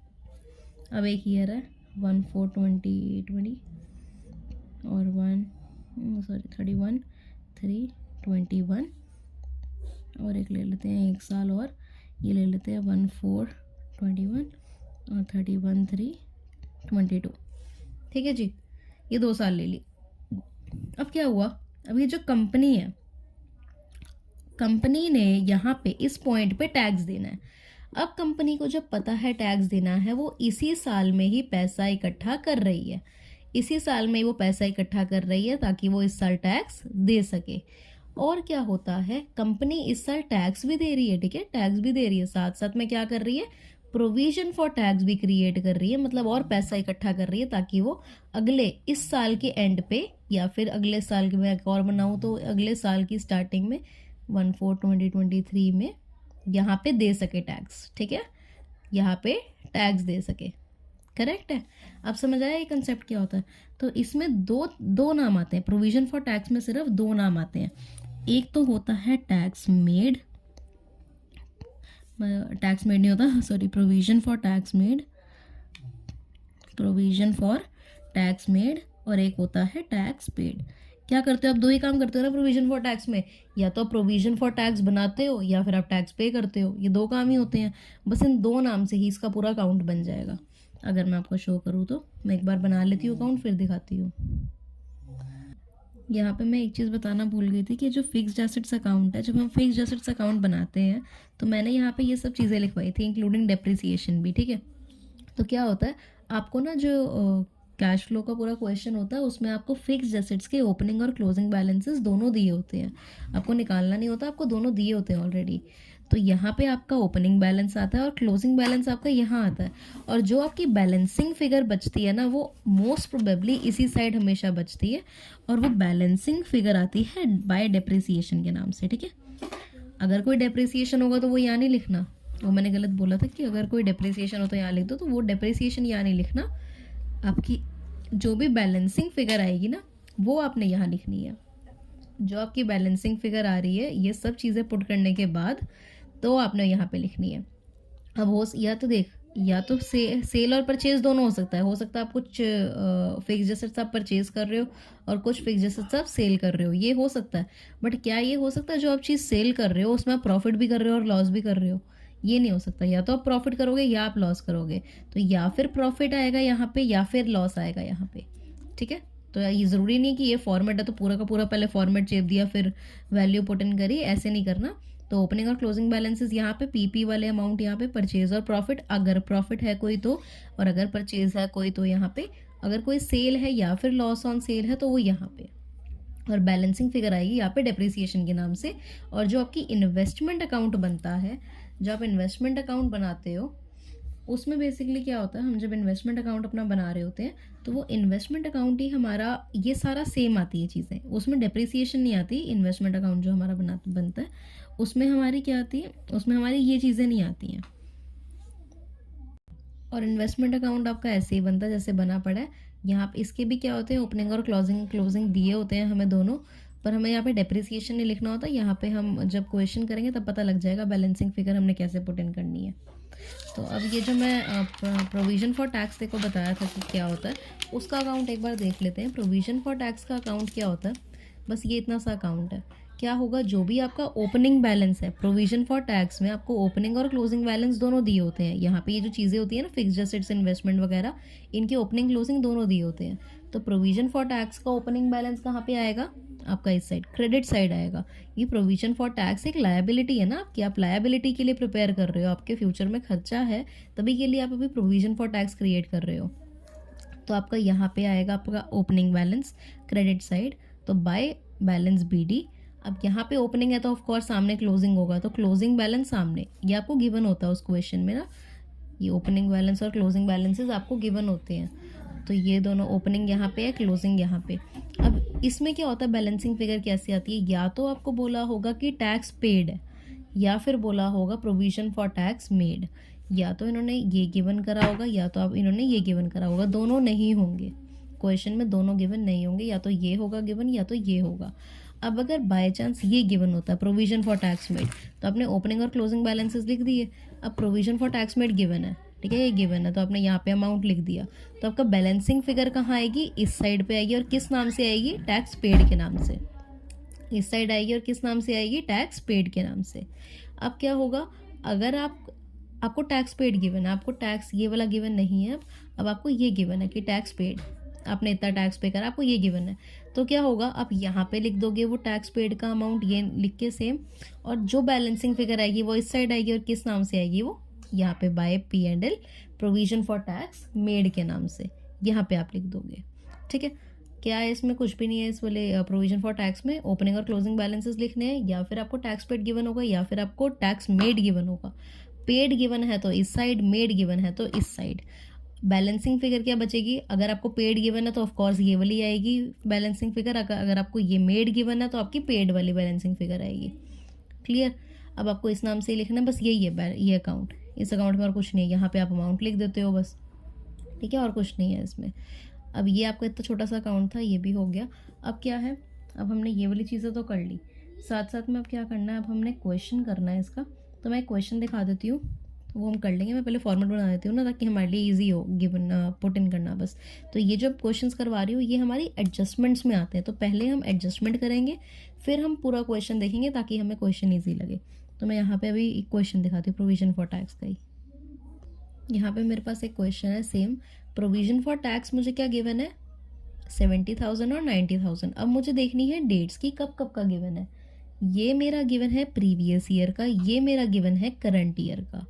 अब एक ईयर है 1/4/2020 और 31/3/21 और एक ले लेते हैं 1 साल, और ये ले लेते हैं 1/4/21 और 31/3/22, ठीक है जी। ये 2 साल ले ली। अब क्या हुआ, अब ये जो कंपनी है, कंपनी ने यहाँ पे इस पॉइंट पे टैक्स देना है। अब कंपनी को जब पता है टैक्स देना है, वो इसी साल में ही पैसा इकट्ठा कर रही है, इसी साल में वो पैसा इकट्ठा कर रही है ताकि वो इस साल टैक्स दे सके। और क्या होता है, कंपनी इस साल टैक्स भी दे रही है, ठीक है, टैक्स भी दे रही है, साथ साथ में क्या कर रही है, प्रोविजन फॉर टैक्स भी क्रिएट कर रही है, मतलब और पैसा इकट्ठा कर रही है ताकि वो अगले इस साल के एंड पे, या फिर अगले साल के, मैं एक और बनाऊँ तो अगले साल की स्टार्टिंग में 1/4/2023 में यहाँ पे दे सके टैक्स, ठीक है, यहाँ पे टैक्स दे सके। करेक्ट है? अब समझ आया ये कंसेप्ट क्या होता है? तो इसमें दो नाम आते हैं, प्रोविजन फॉर टैक्स में सिर्फ 2 नाम आते हैं। एक तो होता है टैक्स मेड नहीं होता, sorry, provision for tax made, और एक होता है टैक्स पेड। क्या करते हो आप? 2 ही काम करते हो ना प्रोविजन फॉर टैक्स में, या तो प्रोविजन फॉर टैक्स बनाते हो या फिर आप टैक्स पे करते हो, ये 2 काम ही होते हैं। बस इन 2 नाम से ही इसका पूरा अकाउंट बन जाएगा। अगर मैं आपको शो करूँ तो मैं एक बार बना लेती हूँ अकाउंट, फिर दिखाती हूँ। यहाँ पे मैं एक चीज़ बताना भूल गई थी कि जो फिक्स्ड एसेट्स अकाउंट है, जब हम फिक्स्ड एसेट्स अकाउंट बनाते हैं तो मैंने यहाँ पे ये सब चीज़ें लिखवाई थी, इंक्लूडिंग डेप्रिसिएशन भी, ठीक है। तो क्या होता है, आपको ना जो कैश फ्लो का पूरा क्वेश्चन होता है, उसमें आपको फिक्स्ड एसेट्स के ओपनिंग और क्लोजिंग बैलेंसेस दोनों दिए होते हैं, आपको निकालना नहीं होता, आपको दोनों दिए होते हैं ऑलरेडी। तो यहाँ पे आपका ओपनिंग बैलेंस आता है और क्लोजिंग बैलेंस आपका यहाँ आता है, और जो आपकी बैलेंसिंग फिगर बचती है ना, वो मोस्ट प्रोबेबली इसी साइड हमेशा बचती है, और वो बैलेंसिंग फिगर आती है बाय डेप्रिसिएशन के नाम से, ठीक है। अगर कोई डेप्रिसिएशन होगा तो वो यहाँ नहीं लिखना, वो मैंने गलत बोला था कि अगर कोई डेप्रिसिएशन हो तो यहाँ लिख दो, तो वो डेप्रिसिएशन यहाँ नहीं लिखना। आपकी जो भी बैलेंसिंग फिगर आएगी ना वो आपने यहाँ लिखनी है। जो आपकी बैलेंसिंग फिगर आ रही है ये सब चीज़ें पुट करने के बाद तो आपने यहाँ पे लिखनी है। अब हो या तो देख, या तो सेल और परचेज दोनों हो सकता है आप कुछ फिक्स एसेट्स आप परचेज कर रहे हो और कुछ फिक्स एसेट्स आप सेल कर रहे हो, ये हो सकता है। बट क्या ये हो सकता है जो आप चीज़ सेल कर रहे हो उसमें आप प्रॉफिट भी कर रहे हो और लॉस भी कर रहे हो? ये नहीं हो सकता। या तो आप प्रॉफिट करोगे या आप लॉस करोगे, तो या फिर प्रॉफिट आएगा यहाँ पे या फिर लॉस आएगा यहाँ पे, ठीक है। तो ये ज़रूरी नहीं कि ये फॉर्मेट है तो पूरा का पूरा पहले फॉर्मेट चेप दिया फिर वैल्यू पुट इन करी, ऐसे नहीं करना। तो ओपनिंग और क्लोजिंग बैलेंसेस यहाँ पे पीपी वाले अमाउंट यहाँ पे परचेज और प्रॉफिट, अगर प्रॉफिट है कोई तो, और अगर परचेज है कोई तो यहाँ पे, अगर कोई सेल है या फिर लॉस ऑन सेल है तो वो यहाँ पे, और बैलेंसिंग फिगर आएगी यहाँ पे डेप्रिसिएशन के नाम से। और जो आपकी इन्वेस्टमेंट अकाउंट बनता है, जो आप इन्वेस्टमेंट अकाउंट बनाते हो उसमें बेसिकली क्या होता है, हम जब इन्वेस्टमेंट अकाउंट अपना बना रहे होते हैं तो वो इन्वेस्टमेंट अकाउंट ही हमारा ये सारा सेम आती है चीज़ें, उसमें डेप्रिसिएशन नहीं आती। इन्वेस्टमेंट अकाउंट जो हमारा बनता है उसमें हमारी क्या आती है, उसमें हमारी ये चीज़ें नहीं आती हैं। और इन्वेस्टमेंट अकाउंट आपका ऐसे ही बनता है जैसे बना पड़ा है। यहाँ पे इसके भी क्या होते हैं, ओपनिंग और क्लोजिंग दिए होते हैं हमें दोनों, पर हमें यहाँ पे डेप्रिसिएशन नहीं लिखना होता। यहाँ पे हम जब क्वेश्चन करेंगे तब पता लग जाएगा बैलेंसिंग फिगर हमने कैसे पुट इन करनी है। तो अब ये जो मैं प्रोविज़न फॉर टैक्स देखो बताया था कि क्या होता है, उसका अकाउंट एक बार देख लेते हैं। प्रोविज़न फॉर टैक्स का अकाउंट क्या होता है, बस ये इतना सा अकाउंट है। क्या होगा, जो भी आपका ओपनिंग बैलेंस है प्रोविज़न फॉर टैक्स में आपको ओपनिंग और क्लोजिंग बैलेंस दोनों दिए होते हैं। यहाँ पे ये जो चीज़ें होती है ना फिक्स्ड एसेट्स इन्वेस्टमेंट वगैरह, इनके ओपनिंग क्लोजिंग दोनों दिए होते हैं। तो प्रोविज़न फॉर टैक्स का ओपनिंग बैलेंस कहाँ पे आएगा, आपका इस साइड क्रेडिट साइड आएगा। ये प्रोविजन फॉर टैक्स एक लायबिलिटी है ना कि आप लायबिलिटी के लिए प्रिपेयर कर रहे हो, आपके फ्यूचर में खर्चा है तभी के लिए आप अभी प्रोविजन फॉर टैक्स क्रिएट कर रहे हो। तो आपका यहाँ पे आएगा आपका ओपनिंग बैलेंस क्रेडिट साइड, तो बाय बैलेंस बीडी। अब यहाँ पे ओपनिंग है तो ऑफ कोर्स सामने क्लोजिंग होगा, तो क्लोजिंग बैलेंस सामने, ये आपको गिवन होता है उस क्वेश्चन में ना, ये ओपनिंग बैलेंस और क्लोजिंग बैलेंसेस आपको गिवन होते हैं। तो ये दोनों ओपनिंग यहाँ पे है, क्लोजिंग यहाँ पे। अब इसमें क्या होता है, बैलेंसिंग फिगर कैसे आती है, या तो आपको बोला होगा कि टैक्स पेड है या फिर बोला होगा प्रोविजन फॉर टैक्स मेड, या तो इन्होंने ये गिवन करा होगा या तो आप इन्होंने ये गिवन करा होगा, दोनों नहीं होंगे क्वेश्चन में, दोनों गिवन नहीं होंगे, या तो ये होगा गिवन या तो ये होगा। अब अगर बाय चांस ये गिवन होता है प्रोविजन फॉर टैक्स मेड, तो आपने ओपनिंग और क्लोजिंग बैलेंसेस लिख दिए। अब provision for tax made given है, ठीक है, ये गिवन है, तो आपने यहाँ पे अमाउंट लिख दिया। तो आपका बैलेंसिंग फिगर कहाँ आएगी, इस साइड पे आएगी, और किस नाम से आएगी, टैक्स पेड के नाम से। इस साइड आएगी और किस नाम से आएगी, टैक्स पेड के नाम से। अब क्या होगा, अगर आपको टैक्स पेड गिवन है, आपको टैक्स ये वाला गिवन नहीं है, अब आपको ये गिवन है कि टैक्स पेड, आपने इतना टैक्स पे करा, आपको ये गिवन है, तो क्या होगा, आप यहाँ पे लिख दोगे वो टैक्स पेड का अमाउंट, ये लिख के सेम, और जो बैलेंसिंग फिगर आएगी वो इस साइड आएगी और किस नाम से आएगी, वो यहाँ पे by P&L provision for tax made के नाम से यहाँ पे आप लिख दोगे, ठीक है। क्या है, इसमें कुछ भी नहीं है इस वाले प्रोविजन फॉर टैक्स में। ओपनिंग और क्लोजिंग बैलेंसेस लिखने हैं, या फिर आपको टैक्स पेड गिवन होगा या फिर आपको टैक्स मेड गिवन होगा। पेड गिवन है तो इस साइड, मेड गिवन है तो इस साइड। बैलेंसिंग फिगर क्या बचेगी, अगर आपको पेड गिवन है तो ऑफकोर्स ये वाली आएगी बैलेंसिंग फिगर, अगर आपको ये मेड गिवन है तो आपकी पेड वाली बैलेंसिंग फिगर आएगी। क्लियर। अब आपको इस नाम से ही लिखना है, बस यही है ये अकाउंट, इस अकाउंट में और कुछ नहीं है, यहाँ पे आप अमाउंट लिख देते हो बस, ठीक है, और कुछ नहीं है इसमें। अब ये आपका इतना छोटा सा अकाउंट था, ये भी हो गया। अब क्या है, अब हमने ये वाली चीज़ें तो कर ली, साथ साथ में अब क्या करना है, अब हमने क्वेश्चन करना है इसका। तो मैं क्वेश्चन दिखा देती हूँ, वो हम कर लेंगे। मैं पहले फॉर्मेट बना देती हूँ ना, ताकि हमारे लिए ईजी हो गिवन पुट इन करना बस। तो ये जो क्वेश्चंस करवा रही हूँ ये हमारी एडजस्टमेंट्स में आते हैं, तो पहले हम एडजस्टमेंट करेंगे फिर हम पूरा क्वेश्चन देखेंगे ताकि हमें क्वेश्चन ईजी लगे। तो मैं यहाँ पे अभी एक क्वेश्चन दिखाती हूँ प्रोविजन फॉर टैक्स का ही। यहाँ पे मेरे पास एक क्वेश्चन है सेम, प्रोविजन फॉर टैक्स मुझे क्या गिवन है, 70,000 और 90,000। अब मुझे देखनी है डेट्स की, कब कब का गिवन है। ये मेरा गिवन है प्रीवियस ईयर का, ये मेरा गिवन है करंट ईयर का,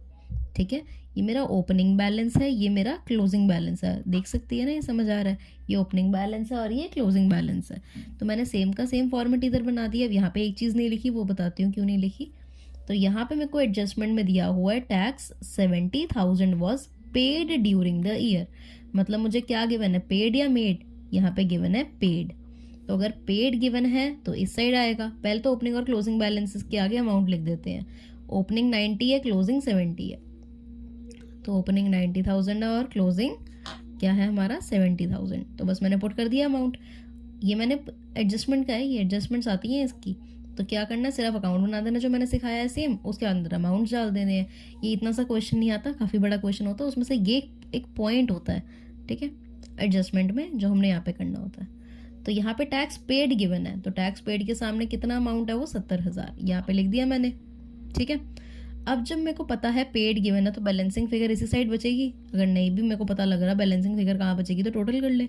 ठीक है। ये मेरा ओपनिंग बैलेंस है, ये मेरा क्लोजिंग बैलेंस है, देख सकती है ना, ये समझ आ रहा है, ये ओपनिंग बैलेंस है और ये क्लोजिंग बैलेंस है। तो मैंने सेम का सेम फॉर्मेट इधर बना दिया। अब यहाँ पे एक चीज़ नहीं लिखी, वो बताती हूँ क्यों नहीं लिखी। तो यहाँ पे मेरे को एडजस्टमेंट में दिया हुआ है tax 70,000 was paid during the year, मतलब मुझे क्या गिवन है, पेड या मेड, यहाँ पे गिवन है पेड। तो अगर पेड गिवन है तो इस साइड आएगा। पहले तो ओपनिंग और क्लोजिंग बैलेंसेस के आगे अमाउंट लिख देते हैं। ओपनिंग 90 है, क्लोजिंग 70 है, तो ओपनिंग 90,000 है और क्लोजिंग क्या है हमारा 70,000। तो बस मैंने पुट कर दिया अमाउंट। ये मैंने एडजस्टमेंट का है, ये एडजस्टमेंट्स आती हैं इसकी। तो क्या करना है, सिर्फ अकाउंट बना देना जो मैंने सिखाया है सेम, उसके अंदर अमाउंट डाल देने हैं। ये इतना सा क्वेश्चन नहीं आता, काफ़ी बड़ा क्वेश्चन होता है, उसमें से ये एक पॉइंट होता है, ठीक है, एडजस्टमेंट में जो हमने यहाँ पे करना होता है। तो यहाँ पे टैक्स पेड गिवन है, तो टैक्स पेड के सामने कितना अमाउंट है, वो 70,000 यहाँ पे लिख दिया मैंने, ठीक है। अब जब मेरे को पता है पेड गिवन है तो बैलेंसिंग फिगर इसी साइड बचेगी। अगर नहीं भी मेरे को पता लग रहा बैलेंसिंग फिगर कहाँ बचेगी तो टोटल कर ले।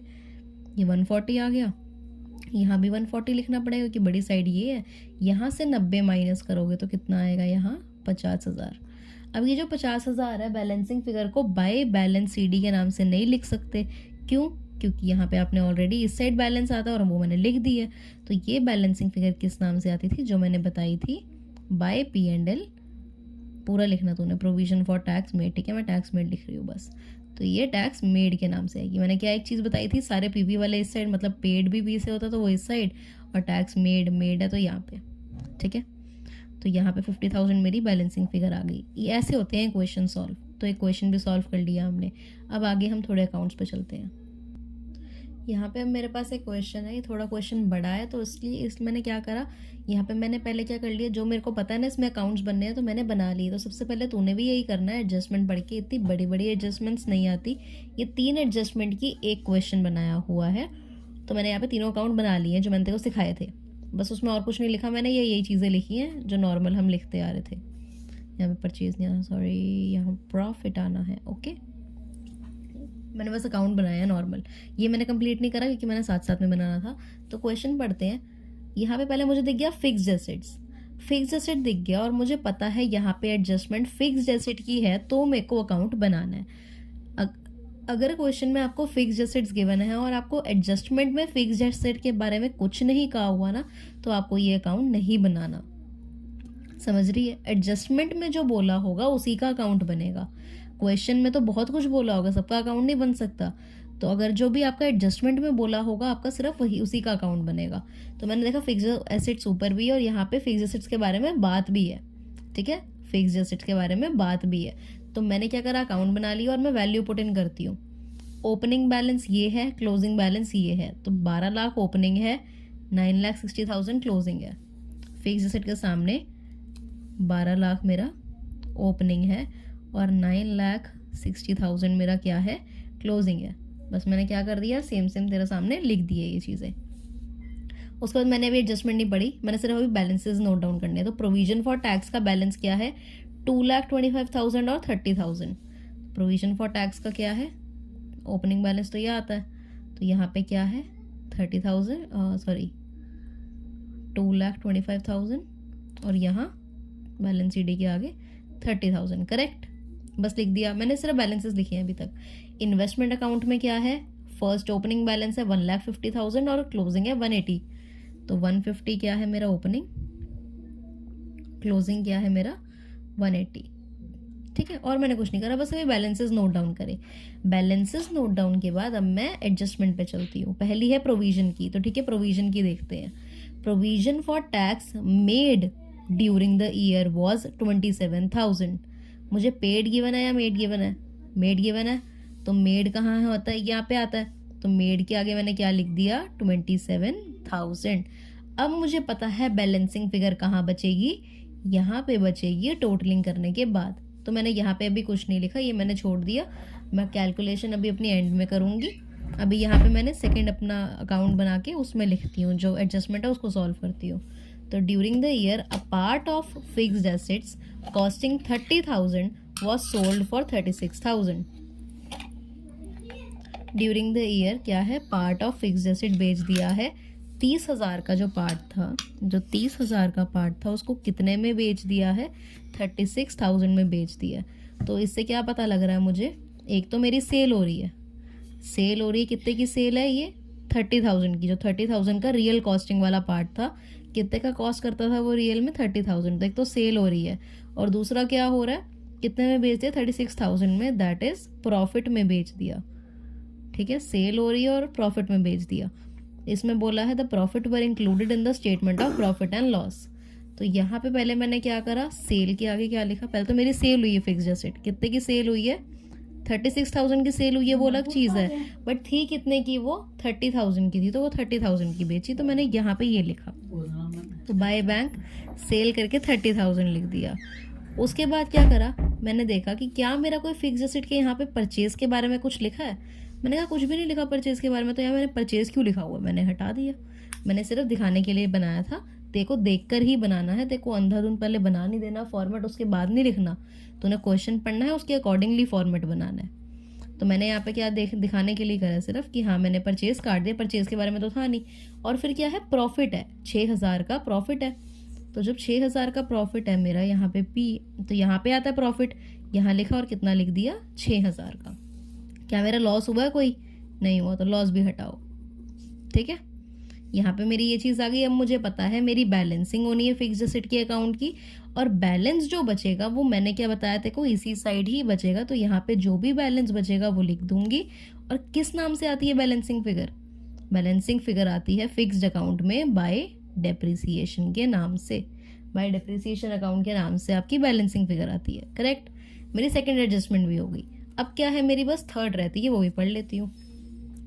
ये 140 आ गया, यहाँ भी 140 लिखना पड़ेगा क्योंकि बड़ी साइड ये है। यहाँ से 90 माइनस करोगे तो कितना आएगा, यहाँ 50,000। अब ये जो 50,000 है, बैलेंसिंग फिगर को बाय बैलेंस CD के नाम से नहीं लिख सकते। क्यों? क्योंकि यहाँ पे आपने ऑलरेडी इस साइड बैलेंस आता है और वो मैंने लिख दी है। तो ये बैलेंसिंग फिगर किस नाम से आती थी, जो मैंने बताई थी, बाय P&L। पूरा लिखना तूने, प्रोविजन फॉर टैक्स मेड, ठीक है, मैं टैक्स मेड लिख रही हूँ बस। तो ये टैक्स मेड के नाम से आएगी। मैंने क्या एक चीज़ बताई थी, सारे PV वाले इस साइड, मतलब पेड भी P से होता तो वो इस साइड, और टैक्स मेड है तो यहाँ पे, ठीक है। तो यहाँ पे 50,000 मेरी बैलेंसिंग फिगर आ गई। ये ऐसे होते हैं क्वेश्चन सॉल्व। तो एक क्वेश्चन भी सॉल्व कर लिया हमने। अब आगे हम थोड़े अकाउंट्स पे चलते हैं। यहाँ पे अब मेरे पास एक क्वेश्चन है, ये थोड़ा क्वेश्चन बड़ा है, तो इसलिए मैंने क्या करा, यहाँ पे मैंने पहले क्या कर लिया, जो मेरे को पता है ना इसमें अकाउंट्स बनने हैं तो मैंने बना लिए। तो सबसे पहले तूने भी यही करना है, एडजस्टमेंट पढ़ के इतनी बड़ी बड़ी एडजस्टमेंट्स नहीं आती। ये 3 एडजस्टमेंट की एक क्वेश्चन बनाया हुआ है, तो मैंने यहाँ पे तीनों अकाउंट बना लिए हैं जो मैंने तेरे को सिखाए थे। बस उसमें और कुछ नहीं लिखा मैंने, यही चीज़ें लिखी हैं जो नॉर्मल हम लिखते आ रहे थे। यहाँ पे परचेज नहीं आना, सॉरी, यहाँ प्रॉफिट आना है, ओके। मैंने बस अकाउंट बनाया नॉर्मल, ये मैंने कंप्लीट नहीं करा क्योंकि मैंने साथ साथ में बनाना था। तो क्वेश्चन पढ़ते हैं। यहाँ पे पहले मुझे दिख गया फिक्स्ड एसेट्स, फिक्स्ड एसेट दिख गया और मुझे पता है यहाँ पे एडजस्टमेंट फिक्स्ड एसेट की है, तो मेरे को अकाउंट बनाना है। अगर क्वेश्चन में आपको फिक्स्ड एसेट्स गिवन है और आपको एडजस्टमेंट में फिक्स्ड एसेट के बारे में कुछ नहीं कहा हुआ ना, तो आपको ये अकाउंट नहीं बनाना। समझ रही है? एडजस्टमेंट में जो बोला होगा उसी का अकाउंट बनेगा। क्वेश्चन में तो बहुत कुछ बोला होगा, सबका अकाउंट नहीं बन सकता। तो अगर जो भी आपका एडजस्टमेंट में बोला होगा, आपका सिर्फ वही उसी का अकाउंट बनेगा। तो मैंने देखा फिक्स्ड एसेट्स ऊपर भी है और यहाँ पे फिक्स्ड एसेट्स के बारे में बात भी है, ठीक है, फिक्स्ड एसेट्स के बारे में बात भी है। तो मैंने क्या करा, अकाउंट बना लिया और मैं वैल्यू पुट इन करती हूँ। ओपनिंग बैलेंस ये है, क्लोजिंग बैलेंस ये है। तो 12 लाख ओपनिंग है, 9,60,000 क्लोजिंग है। फिक्स्ड एसेट के सामने 12 लाख मेरा ओपनिंग है और 9,60,000 मेरा क्या है, क्लोजिंग है। बस मैंने क्या कर दिया, सेम तेरे सामने लिख दिए ये चीज़ें। उसके बाद मैंने अभी एडजस्टमेंट नहीं पढ़ी, मैंने सिर्फ अभी बैलेंसेस नोट डाउन करने हैं। तो प्रोविजन फॉर टैक्स का बैलेंस क्या है, 2,25,000 और 30,000। प्रोविजन फॉर टैक्स का क्या है, ओपनिंग बैलेंस तो ये आता है, तो यहाँ पे क्या है 30,000, सॉरी 2,25,000 और यहाँ बैलेंस CD के आगे 30,000, करेक्ट। बस लिख दिया मैंने, सिर्फ बैलेंसेस लिखे हैं अभी तक। इन्वेस्टमेंट अकाउंट में क्या है, फर्स्ट ओपनिंग बैलेंस है 1,50,000 और क्लोजिंग है 180। तो 150 क्या है मेरा ओपनिंग, क्लोजिंग क्या है मेरा 180, ठीक है। और मैंने कुछ नहीं करा, बस अभी बैलेंसेस नोट डाउन करे। बैलेंसेस नोट डाउन के बाद अब मैं एडजस्टमेंट पे चलती हूँ। पहली है प्रोविजन की, तो ठीक है प्रोविजन की देखते हैं। Provision for tax made during the year was 27,000। मुझे पेड गिवन है या मेड गिवन है, मेड गिवन है, तो मेड कहाँ होता है, यहाँ पे आता है। तो मेड के आगे मैंने क्या लिख दिया, 27,000। अब मुझे पता है बैलेंसिंग फिगर कहाँ बचेगी, यहाँ पे बचेगी टोटलिंग करने के बाद। तो मैंने यहाँ पे अभी कुछ नहीं लिखा, ये मैंने छोड़ दिया। मैं कैलकुलेशन अभी अपनी एंड में करूँगी। अभी यहाँ पे मैंने सेकेंड अपना अकाउंट बना के उसमें लिखती हूँ, जो एडजस्टमेंट है उसको सॉल्व करती हूँ। तो during the year a part of fixed assets costing 30,000 was sold for 36,000। During the year क्या है, पार्ट ऑफ फिक्स्ड एसेट बेच दिया है। 30,000 का जो पार्ट था, जो 30,000 का पार्ट था उसको कितने में बेच दिया है, 36,000 में बेच दिया। तो इससे क्या पता लग रहा है मुझे, एक तो मेरी सेल हो रही है, सेल हो रही है, कितने की सेल है ये 30,000 की। जो 30,000 का रियल कॉस्टिंग वाला पार्ट था, कितने का कॉस्ट करता था वो रियल में 30,000। तो एक तो सेल हो रही है और दूसरा क्या हो रहा है, कितने में बेच दिया 36,000 में, दैट इज प्रॉफिट में बेच दिया, ठीक है। सेल हो रही है और प्रॉफिट में बेच दिया। इसमें बोला है the profit were included in the statement of profit and loss. तो यहाँ पे पहले मैंने क्या करा, सेल के आगे क्या लिखा, पहले तो मेरी सेल हुई है फिक्स्ड एसेट, कितने की सेल हुई है, 36,000 की सेल हुई है, वो अलग चीज़ है, बट थी कितने की, वो 30,000 की थी, तो वो 30,000 की बेची, तो मैंने यहाँ पे ये लिखा, तो बाय बैंक सेल करके 30,000 लिख दिया। उसके बाद क्या करा, मैंने देखा कि क्या मेरा कोई फिक्स एसेट के यहाँ पे परचेज के बारे में कुछ लिखा है, मैंने कहा कुछ भी नहीं लिखा परचेज के बारे में, तो यहाँ मैंने परचेज क्यों लिखा हुआ, मैंने हटा दिया। मैंने सिर्फ दिखाने के लिए बनाया था, देखो देख कर ही बनाना है, देखो अंधाधुंध पहले बना नहीं देना फॉर्मेट, उसके बाद नहीं लिखना, तूने क्वेश्चन पढ़ना है उसके अकॉर्डिंगली फॉर्मेट बनाना है। तो मैंने यहाँ पे क्या दिखाने के लिए करा सिर्फ कि हाँ मैंने परचेज काट दिया, परचेज के बारे में तो था नहीं। और फिर क्या है, प्रॉफिट है, 6,000 का प्रॉफिट है, तो जब 6,000 का प्रॉफिट है मेरा यहाँ पे पी, तो यहाँ पे आता है प्रॉफिट, यहाँ लिखा और कितना लिख दिया, 6,000 का। क्या मेरा लॉस हुआ है, कोई नहीं हुआ, तो लॉस भी हटाओ। ठीक है, यहाँ पे मेरी ये चीज़ आ गई। अब मुझे पता है मेरी बैलेंसिंग होनी है फिक्स्ड एसेट के अकाउंट की, और बैलेंस जो बचेगा वो मैंने क्या बताया तेरे को, इसी साइड ही बचेगा, तो यहाँ पे जो भी बैलेंस बचेगा वो लिख दूंगी। और किस नाम से आती है बैलेंसिंग फिगर, बैलेंसिंग फिगर आती है फिक्स्ड अकाउंट में बाय डेप्रिसिएशन के नाम से, बाय डेप्रिसिएशन अकाउंट के नाम से आपकी बैलेंसिंग फिगर आती है। करेक्ट, मेरी सेकेंड एडजस्टमेंट भी हो गई। अब क्या है, मेरी बस थर्ड रहती है, वो भी पढ़ लेती हूँ।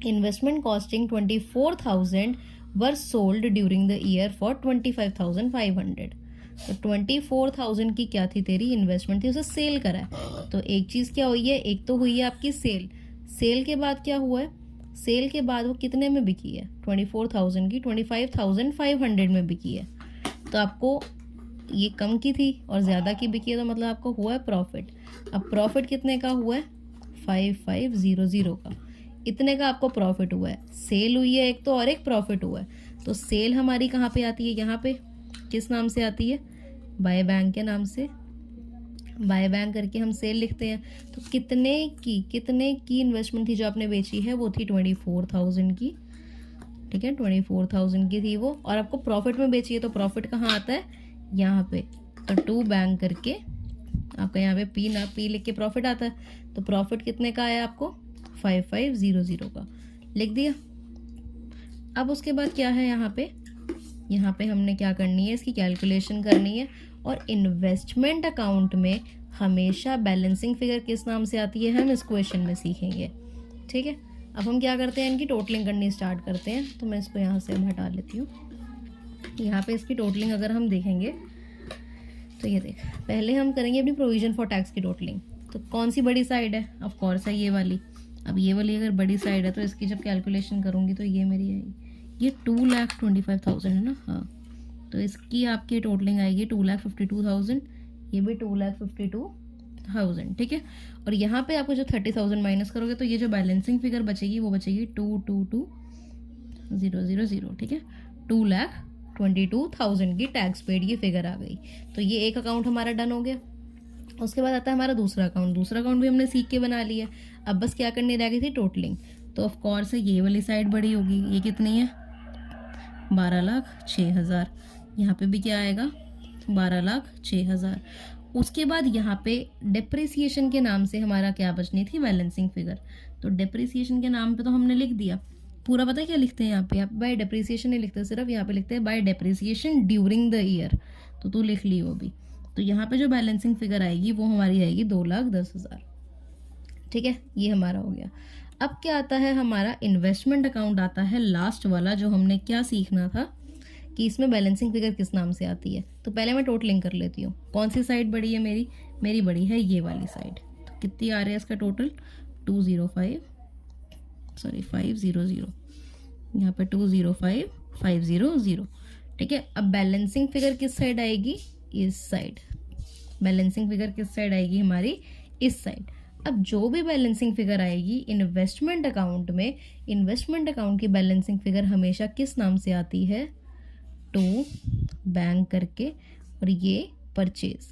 Investment costing 24,000 were sold during the year for 25,500। तो 24,000 की क्या थी, तेरी इन्वेस्टमेंट थी, उसे सेल करा है। तो एक चीज़ क्या हुई है, एक तो हुई है आपकी सेल, सेल के बाद क्या हुआ है, सेल के बाद वो कितने में बिकी है, 24,000 की 25,500 में बिकी है। तो आपको ये कम की थी और ज़्यादा की बिकी है, तो मतलब आपको हुआ है प्रॉफिट। अब प्रॉफिट कितने का हुआ है, 5500 का, इतने का आपको प्रॉफिट हुआ है। सेल हुई है एक तो, और एक प्रॉफिट हुआ है। तो सेल हमारी कहाँ पे आती है, यहाँ पे किस नाम से आती है, बाय बैंक के नाम से, बाय बैंक करके हम सेल लिखते हैं। तो कितने की इन्वेस्टमेंट थी जो आपने बेची है, वो थी 24,000 की। ठीक है, 24,000 की थी वो, और आपको प्रॉफिट में बेची है, तो प्रॉफिट कहाँ आता है, यहाँ पे। तो टू बैंक करके आपका यहाँ पे पी लिख के प्रॉफिट आता है। तो प्रॉफिट कितने का आया आपको, 5500 का, लिख दिया। अब उसके बाद क्या है, यहाँ पे हमने क्या करनी है, इसकी कैलकुलेशन करनी है। और इन्वेस्टमेंट अकाउंट में हमेशा बैलेंसिंग फिगर किस नाम से आती है, हम इस क्वेश्चन में सीखेंगे। ठीक है, अब हम क्या करते हैं, इनकी टोटलिंग करनी स्टार्ट करते हैं। तो मैं इसको यहाँ से अब हटा लेती हूँ। यहाँ पे इसकी टोटलिंग अगर हम देखेंगे तो ये देख, पहले हम करेंगे अपनी प्रोविजन फॉर टैक्स की टोटलिंग। तो कौन सी बड़ी साइड है, ऑफ कोर्स है ये वाली। अब ये वाली अगर बड़ी साइड है तो इसकी जब कैलकुलेशन करूँगी तो ये मेरी आएगी, ये 2,25,000 है ना, हाँ। तो इसकी आपकी टोटलिंग आएगी 2,52,000, ये भी 2,52,000। ठीक है, और यहाँ पे आपको जो 30,000 माइनस करोगे तो ये जो बैलेंसिंग फिगर बचेगी वो बचेगी 222,000। ठीक है, 2,22,000 की टैक्स पेड ये फिगर आ गई। तो ये एक अकाउंट हमारा डन हो गया। उसके बाद आता है हमारा दूसरा अकाउंट, दूसरा अकाउंट भी हमने सीख के बना लिया। अब बस क्या करनी रह गई थी, टोटलिंग। तो ऑफ कोर्स ये वाली साइड बड़ी होगी, ये कितनी है, 12,06,000। यहाँ पे भी क्या आएगा, 12,06,000। उसके बाद यहाँ पे डेप्रिसिएशन के नाम से हमारा क्या बचनी थी, बैलेंसिंग फिगर। तो डेप्रिसिएशन के नाम पे तो हमने लिख दिया पूरा। पता है क्या लिखते हैं यहाँ पे, बाय डेप्रिसिएशन नहीं लिखते, सिर्फ यहाँ पे लिखते हैं bye depreciation during the year. तो तू लिख ली वो भी। तो यहाँ पे जो बैलेंसिंग फिगर आएगी वो हमारी आएगी 2,10,000। ठीक है, ये हमारा हो गया। अब क्या आता है, हमारा इन्वेस्टमेंट अकाउंट आता है लास्ट वाला, जो हमने क्या सीखना था कि इसमें बैलेंसिंग फिगर किस नाम से आती है। तो पहले मैं टोटलिंग कर लेती हूँ। कौन सी साइड बड़ी है मेरी बड़ी है ये वाली साइड। तो कितनी आ रही है इसका टोटल, 500, यहाँ पे 205,500। ठीक है, अब बैलेंसिंग फिगर किस साइड आएगी, इस साइड। बैलेंसिंग फिगर किस साइड आएगी हमारी, इस साइड। अब जो भी बैलेंसिंग फिगर आएगी इन्वेस्टमेंट अकाउंट में, इन्वेस्टमेंट अकाउंट की बैलेंसिंग फिगर हमेशा किस नाम से आती है, टू बैंक करके, और ये परचेज।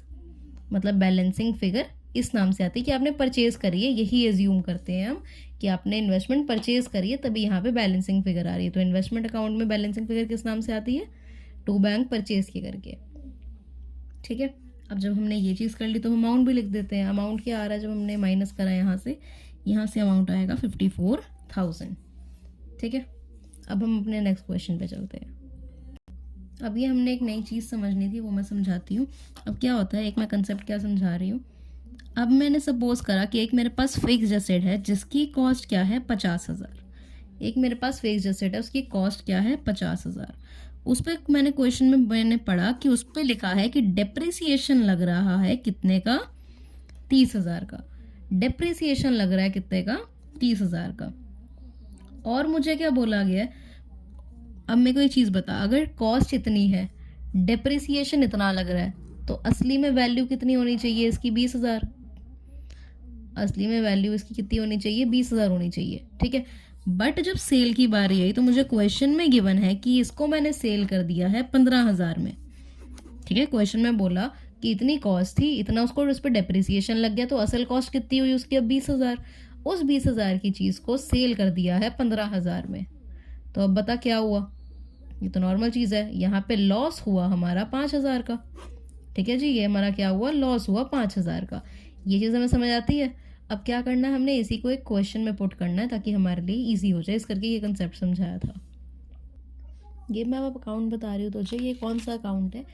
मतलब बैलेंसिंग फिगर इस नाम से आती है कि आपने परचेज करी है, यही एज्यूम करते हैं हम कि आपने इन्वेस्टमेंट परचेज करी है, तभी यहाँ पे बैलेंसिंग फिगर आ रही है। तो इन्वेस्टमेंट अकाउंट में बैलेंसिंग फिगर किस नाम से आती है, टू बैंक परचेज के करके। ठीक है, अब जब हमने ये चीज़ कर ली तो अमाउंट भी लिख देते हैं। अमाउंट क्या आ रहा है, जब हमने माइनस करा यहाँ से अमाउंट आएगा 54,000। ठीक है, अब हम अपने नेक्स्ट क्वेश्चन पे चलते हैं। अब ये हमने एक नई चीज़ समझनी थी, वो मैं समझाती हूँ। अब क्या होता है, एक मैं कंसेप्ट क्या समझा रही हूँ। अब मैंने सपोज करा कि एक मेरे पास फिक्स्ड एसेट है जिसकी कॉस्ट क्या है 50,000। एक मेरे पास फिक्स्ड एसेट है, उसकी कॉस्ट क्या है 50,000। उस पर मैंने क्वेश्चन में मैंने पढ़ा कि उस पर लिखा है कि डेप्रिसिएशन लग रहा है कितने का, 30,000 का। डेप्रिसिएशन लग रहा है कितने का, 30,000 का। और मुझे क्या बोला गया है, अब मेरे को ये चीज़ बता, अगर कॉस्ट इतनी है, डेप्रिसिएशन इतना लग रहा है, तो असली में वैल्यू कितनी होनी चाहिए इसकी, 20,000। असली में वैल्यू इसकी कितनी होनी चाहिए, 20,000 होनी चाहिए, ठीक है। बट जब सेल की बारी आई तो मुझे क्वेश्चन में गिवन है कि इसको मैंने सेल कर दिया है 15,000 में, ठीक है। क्वेश्चन में बोला कि इतनी कॉस्ट थी, इतना उसको उस पर डेप्रिसिएशन लग गया, तो असल कॉस्ट कितनी हुई उसकी, अब 20,000। उस 20,000 की चीज़ को सेल कर दिया है 15,000 में। तो अब बता क्या हुआ, ये तो नॉर्मल चीज़ है। यहाँ पे लॉस हुआ हमारा 5,000 का, ठीक है जी। ये हमारा क्या हुआ, लॉस हुआ 5,000 का। ये चीज़ हमें समझ आती है। अब क्या करना है, हमने इसी को एक क्वेश्चन में पुट करना है ताकि हमारे लिए इजी हो जाए, इस करके ये कंसेप्ट समझाया था। ये मैं अब अकाउंट बता रही हूँ तुझे, ये कौन सा अकाउंट है,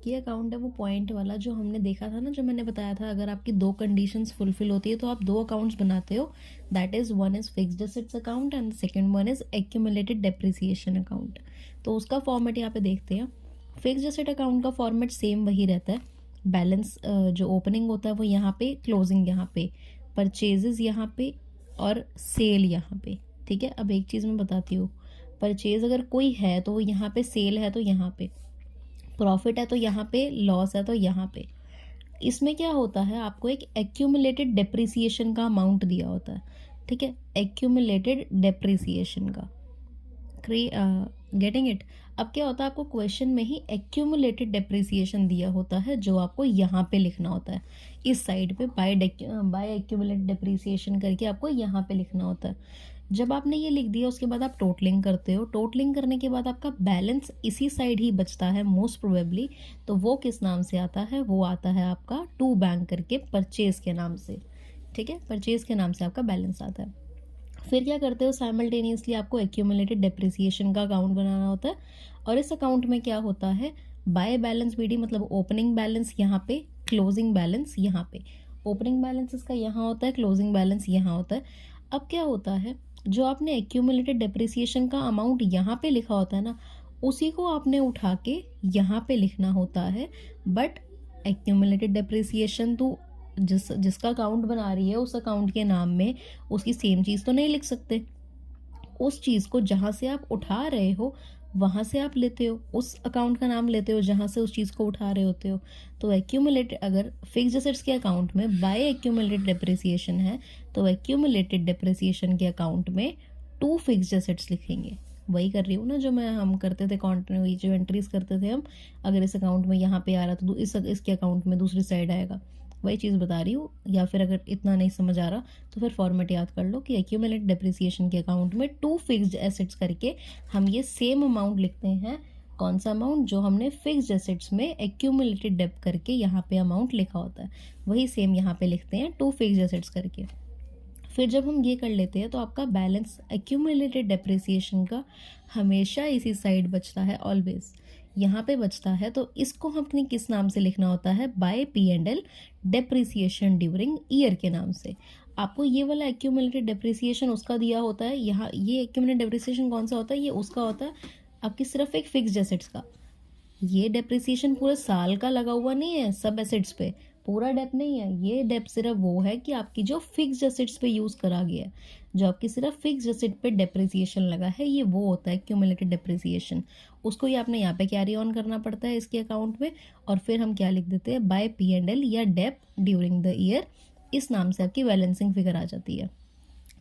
ये अकाउंट है वो पॉइंट वाला जो हमने देखा था ना, जो मैंने बताया था अगर आपकी दो कंडीशंस फुलफिल होती है तो आप दो अकाउंट्स बनाते हो। That is one is fixed assets account and second one is accumulated depreciation account. तो उसका फॉर्मेट यहाँ पे देखते हैं। फिक्स्ड एसेट अकाउंट का फॉर्मेट सेम वही रहता है। बैलेंस जो ओपनिंग होता है वो यहाँ पे, क्लोजिंग यहाँ पे, परचेजेस यहाँ पे और सेल यहाँ पे, ठीक है। अब एक चीज़ मैं बताती हूँ, परचेज अगर कोई है तो वो यहाँ पे, सेल है तो यहाँ पे, प्रॉफिट है तो यहाँ पे, लॉस है तो यहाँ पे। इसमें क्या होता है, आपको एक एक्यूमुलेटेड डेप्रिसिएशन का अमाउंट दिया होता है, ठीक है। एक्यूमुलेटेड डेप्रिसिएशन का, गेटिंग इट। अब क्या होता है, आपको क्वेश्चन में ही एक्यूमुलेटेड डेप्रिसिएशन दिया होता है जो आपको यहाँ पे लिखना होता है, इस साइड पे बाय एक्यूमुलेटेड डेप्रिसिएशन करके आपको यहाँ पे लिखना होता है। जब आपने ये लिख दिया उसके बाद आप टोटलिंग करते हो, टोटलिंग करने के बाद आपका बैलेंस इसी साइड ही बचता है मोस्ट प्रोबेबली। तो वो किस नाम से आता है, वो आता है आपका टू बैंक करके, परचेज के नाम से, ठीक है। परचेज के नाम से आपका बैलेंस आता है। फिर क्या करते हो, साइमल्टेनियसली आपको एक्यूमुलेटेड डेप्रिसिएशन का अकाउंट बनाना होता है। और इस अकाउंट में क्या होता है, बाय बैलेंस बीडी मतलब ओपनिंग बैलेंस यहाँ पे, क्लोजिंग बैलेंस यहाँ पे। ओपनिंग बैलेंस इसका यहाँ होता है, क्लोजिंग बैलेंस यहाँ होता है। अब क्या होता है, जो आपने एक्यूमुलेटेड डेप्रिसिएशन का अमाउंट यहाँ पे लिखा होता है ना, उसी को आपने उठा के यहाँ पे लिखना होता है। बट एक्यूमुलेटेड डेप्रिसिएशन तो जिसका अकाउंट बना रही है उस अकाउंट के नाम में उसकी सेम चीज़ तो नहीं लिख सकते। उस चीज़ को जहाँ से आप उठा रहे हो वहाँ से आप लेते हो, उस अकाउंट का नाम लेते हो जहाँ से उस चीज़ को उठा रहे होते हो। तो एक्यूमुलेटेड, अगर फिक्स्ड एसेट्स के अकाउंट में बाय एक्यूमुलेटेड डेप्रिसिएशन है तो एक्यूमुलेटेड डेप्रिसिएशन के अकाउंट में टू फिक्स्ड एसेट्स लिखेंगे। वही कर रही हूँ ना जो हम करते थे, कॉन्टिन्यू जो एंट्रीज करते थे हम, अगर इस अकाउंट में यहाँ पे आ रहा तो इसके अकाउंट में दूसरी साइड आएगा, वही चीज़ बता रही हूँ। या फिर अगर इतना नहीं समझ आ रहा तो फिर फॉर्मेट याद कर लो कि एक्यूमुलेटेड डेप्रिसिएशन के अकाउंट में टू फिक्स्ड एसेट्स करके हम ये सेम अमाउंट लिखते हैं। कौन सा अमाउंट, जो हमने फिक्स्ड एसेट्स में एक्यूमुलेटेड डेप करके यहाँ पे अमाउंट लिखा होता है, वही सेम यहाँ पे लिखते हैं टू फिक्स्ड एसेट्स करके। फिर जब हम ये कर लेते हैं तो आपका बैलेंस एक्यूमुलेटेड डेप्रिसिएशन का हमेशा इसी साइड बचता है, ऑलवेज यहाँ पे बचता है। तो इसको हमने किस नाम से लिखना होता है, bye P&L depreciation during year के नाम से। आपको ये वाला एक्यूमुलेटेड डेप्रिसिएशन उसका दिया होता है, यहाँ ये एक्यूमुलेटेड डेप्रिसिएशन कौन सा होता है, ये उसका होता है आपकी सिर्फ एक फिक्स्ड एसेट्स का। ये डेप्रिसिएशन पूरे साल का लगा हुआ नहीं है सब एसेट्स पे, पूरा डेप नहीं है। ये डेप सिर्फ वो है कि आपकी जो फिक्स्ड एसेट्स पे यूज़ करा गया है, जो आपकी सिर्फ फिक्स्ड एसेट पे डेप्रिसिएशन लगा है, ये वो होता है क्यूमुलेटेड डेप्रिसिएशन। उसको ही आपने यहाँ पे कैरी ऑन करना पड़ता है इसके अकाउंट में। और फिर हम क्या लिख देते हैं, बाय P&L या डेप ड्यूरिंग द ईयर, इस नाम से आपकी बैलेंसिंग फिगर आ जाती है।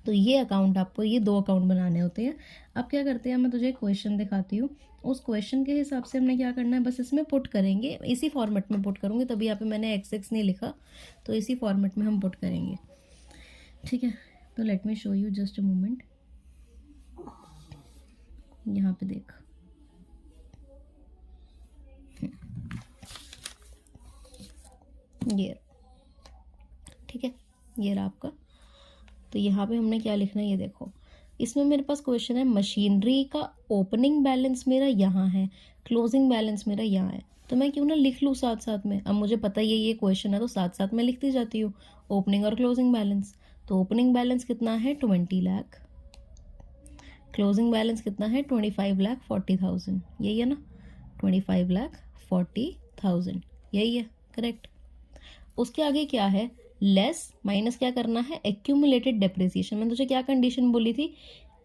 तो ये अकाउंट, आपको ये दो अकाउंट बनाने होते हैं। अब क्या करते हैं, मैं तुझे क्वेश्चन दिखाती हूँ, उस क्वेश्चन के हिसाब से हमने क्या करना है, बस इसमें पुट करेंगे, इसी फॉर्मेट में पुट करूँगी, तभी यहाँ पे मैंने XX नहीं लिखा, तो इसी फॉर्मेट में हम पुट करेंगे, ठीक है। तो late me show you, just a moment. यहाँ पे देख, ये ठीक है, ये रहा आपका। तो यहाँ पे हमने क्या लिखना है, ये देखो, इसमें मेरे पास क्वेश्चन है मशीनरी का ओपनिंग बैलेंस मेरा यहाँ है, क्लोजिंग बैलेंस मेरा यहाँ है, तो मैं क्यों ना लिख लूँ साथ साथ में। अब मुझे पता ही है ये क्वेश्चन है तो साथ साथ में लिखती जाती हूँ ओपनिंग और क्लोजिंग बैलेंस। तो ओपनिंग बैलेंस कितना है 20 लाख, क्लोजिंग बैलेंस कितना है 25,40,000, यही है ना, 25,40,000, यही है करेक्ट। उसके आगे क्या है, लेस माइनस क्या करना है, एक्यूमुलेटेड डेप्रिसिएशन। मैंने तुझे क्या कंडीशन बोली थी,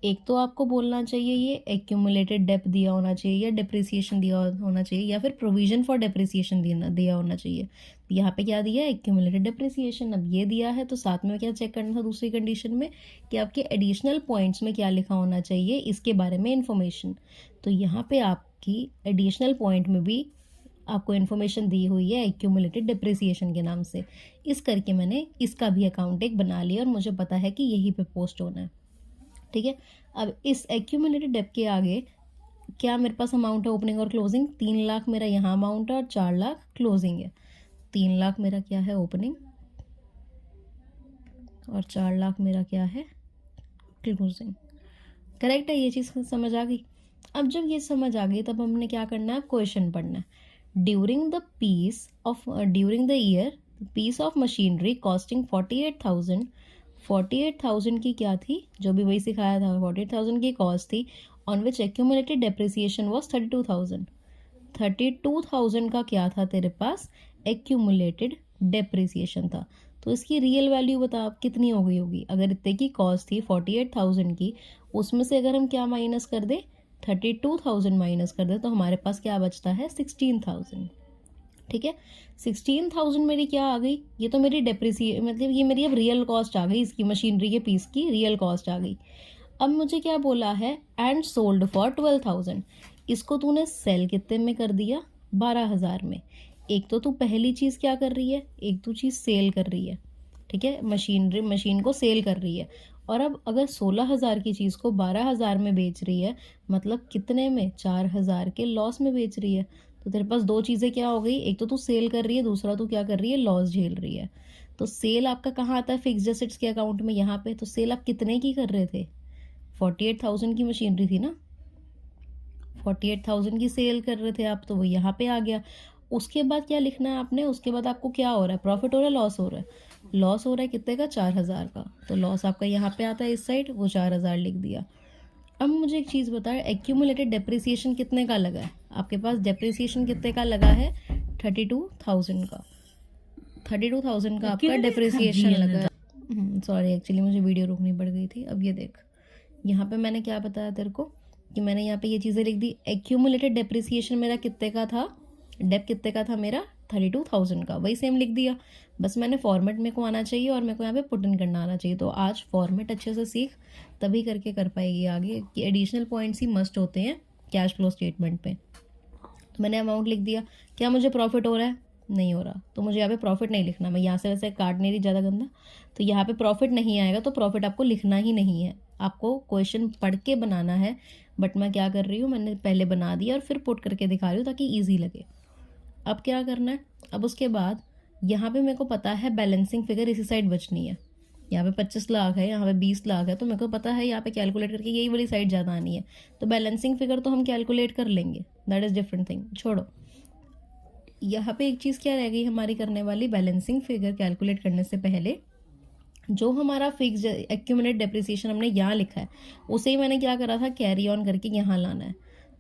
एक तो आपको बोलना चाहिए ये एक्यूमुलेटेड डेप दिया होना चाहिए या डेप्रिसिएशन दिया होना चाहिए या फिर प्रोविजन फॉर डेप्रिसिएशन दिया होना चाहिए। तो यहाँ पे क्या दिया है, एक्यूमुलेटेड डेप्रिसिएशन। अब ये दिया है तो साथ में क्या चेक करना था दूसरी कंडीशन में कि आपके एडिशनल पॉइंट्स में क्या लिखा होना चाहिए इसके बारे में इंफॉर्मेशन। तो यहाँ पे आपकी एडिशनल पॉइंट में भी आपको इन्फॉर्मेशन दी हुई है एक्यूमुलेटेड डेप्रिसिएशन के नाम से। इस करके मैंने इसका भी अकाउंट एक बना लिया और मुझे पता है कि यहीं पे पोस्ट होना है। ठीक है, अब इस एक्यूमुलेटेड डेप के आगे क्या मेरे पास अमाउंट है ओपनिंग और क्लोजिंग, 3 लाख मेरा यहाँ अमाउंट है और 4 लाख क्लोजिंग है। 3 लाख मेरा क्या है ओपनिंग और 4 लाख मेरा क्या है क्लोजिंग। करेक्ट है, ये चीज़ समझ आ गई। अब जब ये समझ आ गई तब हमने क्या करना है, क्वेश्चन पढ़ना है। During the year piece of machinery costing 48,000 की क्या थी, जो भी वही सिखाया था, 48,000 की कॉस्ट थी, on which accumulated depreciation was 32,000। 32,000 का क्या था तेरे पास, एक्यूमुलेटेड डेप्रिसिएशन था। तो इसकी रियल वैल्यू बता आप कितनी हो गई होगी। अगर इतने की कॉस्ट थी 48,000 की, उसमें से अगर हम क्या माइनस कर दे, 32,000 माइनस कर दे, तो हमारे पास क्या बचता है 16,000। ठीक है, 16,000 मेरी क्या आ गई, ये तो मेरी डेप्रिसिए मतलब ये मेरी अब रियल कॉस्ट आ गई, इसकी मशीनरी के पीस की रियल कॉस्ट आ गई। अब मुझे क्या बोला है, एंड सोल्ड फॉर 12,000। इसको तूने सेल कितने में कर दिया, 12,000 में। एक तो तू पहली चीज़ क्या कर रही है, एक तो चीज़ सेल कर रही है। ठीक है, मशीन को सेल कर रही है। और अब अगर 16,000 की चीज़ को 12,000 में बेच रही है, मतलब कितने में, 4,000 के लॉस में बेच रही है। तो तेरे पास दो चीज़ें क्या हो गई, एक तो तू सेल कर रही है, दूसरा तू क्या कर रही है, लॉस झेल रही है। तो सेल आपका कहाँ आता है, फिक्स्ड एसेट्स के अकाउंट में यहाँ पे। तो सेल आप कितने की कर रहे थे, 48,000 की मशीनरी थी ना, 48,000 की सेल कर रहे थे आप, तो वो यहाँ पे आ गया। उसके बाद क्या लिखना है आपने, उसके बाद आपको क्या हो रहा है, प्रॉफिट हो रहा है, लॉस हो रहा है। लॉस हो रहा है कितने का, 4,000 का। तो लॉस आपका यहाँ पे आता है इस साइड, वो 4,000 लिख दिया। अब मुझे एक चीज़ बताए, एक्यूमुलेटेड डेप्रिसिएशन कितने का लगा है आपके पास, डेप्रिसिएशन कितने का लगा है, 32,000 का। 32,000 का आपका डेप्रिसिएशन लगा है। सॉरी, एक्चुअली मुझे वीडियो रोकनी पड़ गई थी। अब ये देख, यहाँ पे मैंने क्या बताया तेरे को कि मैंने यहाँ पे ये चीज़ें लिख दी। एक्यूमुलेटेड डेप्रिसिएशन मेरा कितने का था, डेप कितने का था मेरा, 32,000 का, वही सेम लिख दिया। बस मैंने फॉर्मेट मेरे को आना चाहिए और मेरे को यहाँ पे पुट इन करना आना चाहिए। तो आज फॉर्मेट अच्छे से सीख, तभी करके कर पाएगी आगे, कि एडिशनल पॉइंट्स ही मस्ट होते हैं कैश फ्लो स्टेटमेंट पे। तो मैंने अमाउंट लिख दिया। क्या मुझे प्रॉफिट हो रहा है, नहीं हो रहा, तो मुझे यहाँ पे प्रॉफिट नहीं लिखना। मैं यहाँ से वैसे काट नहीं रही ज़्यादा गंदा, तो यहाँ पे प्रॉफिट नहीं आएगा, तो प्रॉफिट आपको लिखना ही नहीं है, आपको क्वेश्चन पढ़ के बनाना है। बट मैं क्या कर रही हूँ, मैंने पहले बना दिया और फिर पुट करके दिखा रही हूँ ताकि ईजी लगे। अब क्या करना है, अब उसके बाद यहाँ पे मेरे को पता है बैलेंसिंग फिगर इसी साइड बचनी है। यहाँ पे 25 लाख है, यहाँ पे 20 लाख है, तो मेरे को पता है यहाँ पे कैलकुलेट करके यही वाली साइड ज़्यादा आनी है। तो बैलेंसिंग फिगर तो हम कैलकुलेट कर लेंगे, दैट इज़ डिफरेंट थिंग, छोड़ो। यहाँ पे एक चीज़ क्या रह गई हमारी करने वाली, बैलेंसिंग फिगर कैलकुलेट करने से पहले जो हमारा फिक्स एक्यूमुलेट डेप्रिसिएशन हमने यहाँ लिखा है, उसे ही मैंने क्या करा था, कैरी ऑन करके यहाँ लाना है।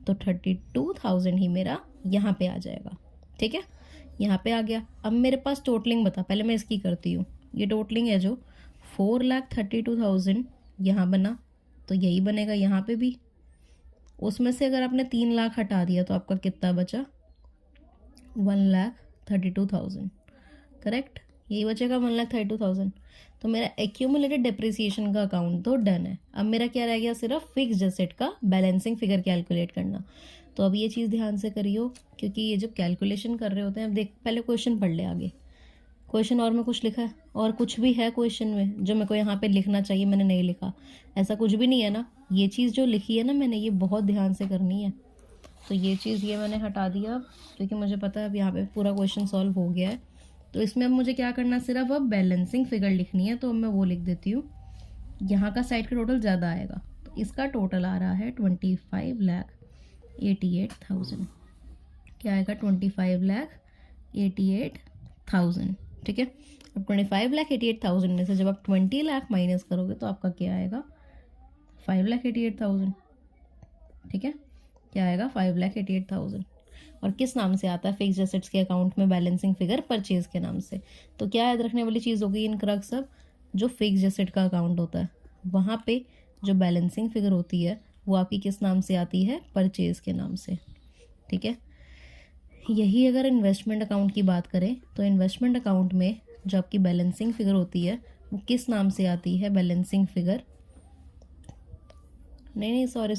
तो 32,000 ही मेरा यहाँ पे आ जाएगा। ठीक है, यहाँ पे आ गया। अब मेरे पास टोटलिंग बता, पहले मैं इसकी करती हूँ। ये टोटलिंग है जो 4,32,000 यहाँ बना, तो यही बनेगा यहाँ पे भी। उसमें से अगर आपने 3 लाख हटा दिया तो आपका कितना बचा, 1,32,000। करेक्ट, यही बचेगा 1,32,000। तो मेरा एक्यूमुलेटेड डेप्रिसिएशन का अकाउंट तो डन है। अब मेरा क्या रह गया, सिर्फ फिक्स्ड एसेट का बैलेंसिंग फिगर कैलकुलेट करना। तो अब ये चीज़ ध्यान से करियो, क्योंकि ये जब कैलकुलेशन कर रहे होते हैं, अब देख पहले क्वेश्चन पढ़ ले आगे। क्वेश्चन और में कुछ लिखा है और कुछ भी है क्वेश्चन में जो मेरे को यहाँ पे लिखना चाहिए, मैंने नहीं लिखा, ऐसा कुछ भी नहीं है ना। ये चीज़ जो लिखी है ना मैंने, ये बहुत ध्यान से करनी है। तो ये चीज़ ये मैंने हटा दिया, क्योंकि मुझे पता है अब यहाँ पे पूरा क्वेश्चन सॉल्व हो गया है। तो इसमें अब मुझे क्या करना, सिर्फ अब बैलेंसिंग फिगर लिखनी है। तो अब मैं वो लिख देती हूँ। यहाँ का साइड का टोटल ज़्यादा आएगा, इसका टोटल आ रहा है 25,88,000। क्या आएगा? 25,88,000। ठीक है, अब 25,88,000 में से जब आप 20 लाख माइनस करोगे तो आपका क्या आएगा? 5,88,000। ठीक है, क्या आएगा? 5,88,000। और किस नाम से आता है फिक्स्ड एसेट्स के अकाउंट में? बैलेंसिंग फिगर परचेज के नाम से। तो क्या याद रखने वाली चीज़ होगी इन क्रक्स? सब जो फिक्स्ड एसेट का अकाउंट होता है वहाँ पे जो बैलेंसिंग फिगर होती है वो आपकी किस नाम से आती है? परचेज के नाम से। ठीक है, यही अगर इन्वेस्टमेंट अकाउंट की बात करें तो इन्वेस्टमेंट अकाउंट में जो आपकी बैलेंसिंग फिगर होती है वो किस नाम से आती है? बैलेंसिंग फिगर नहीं, सॉरी,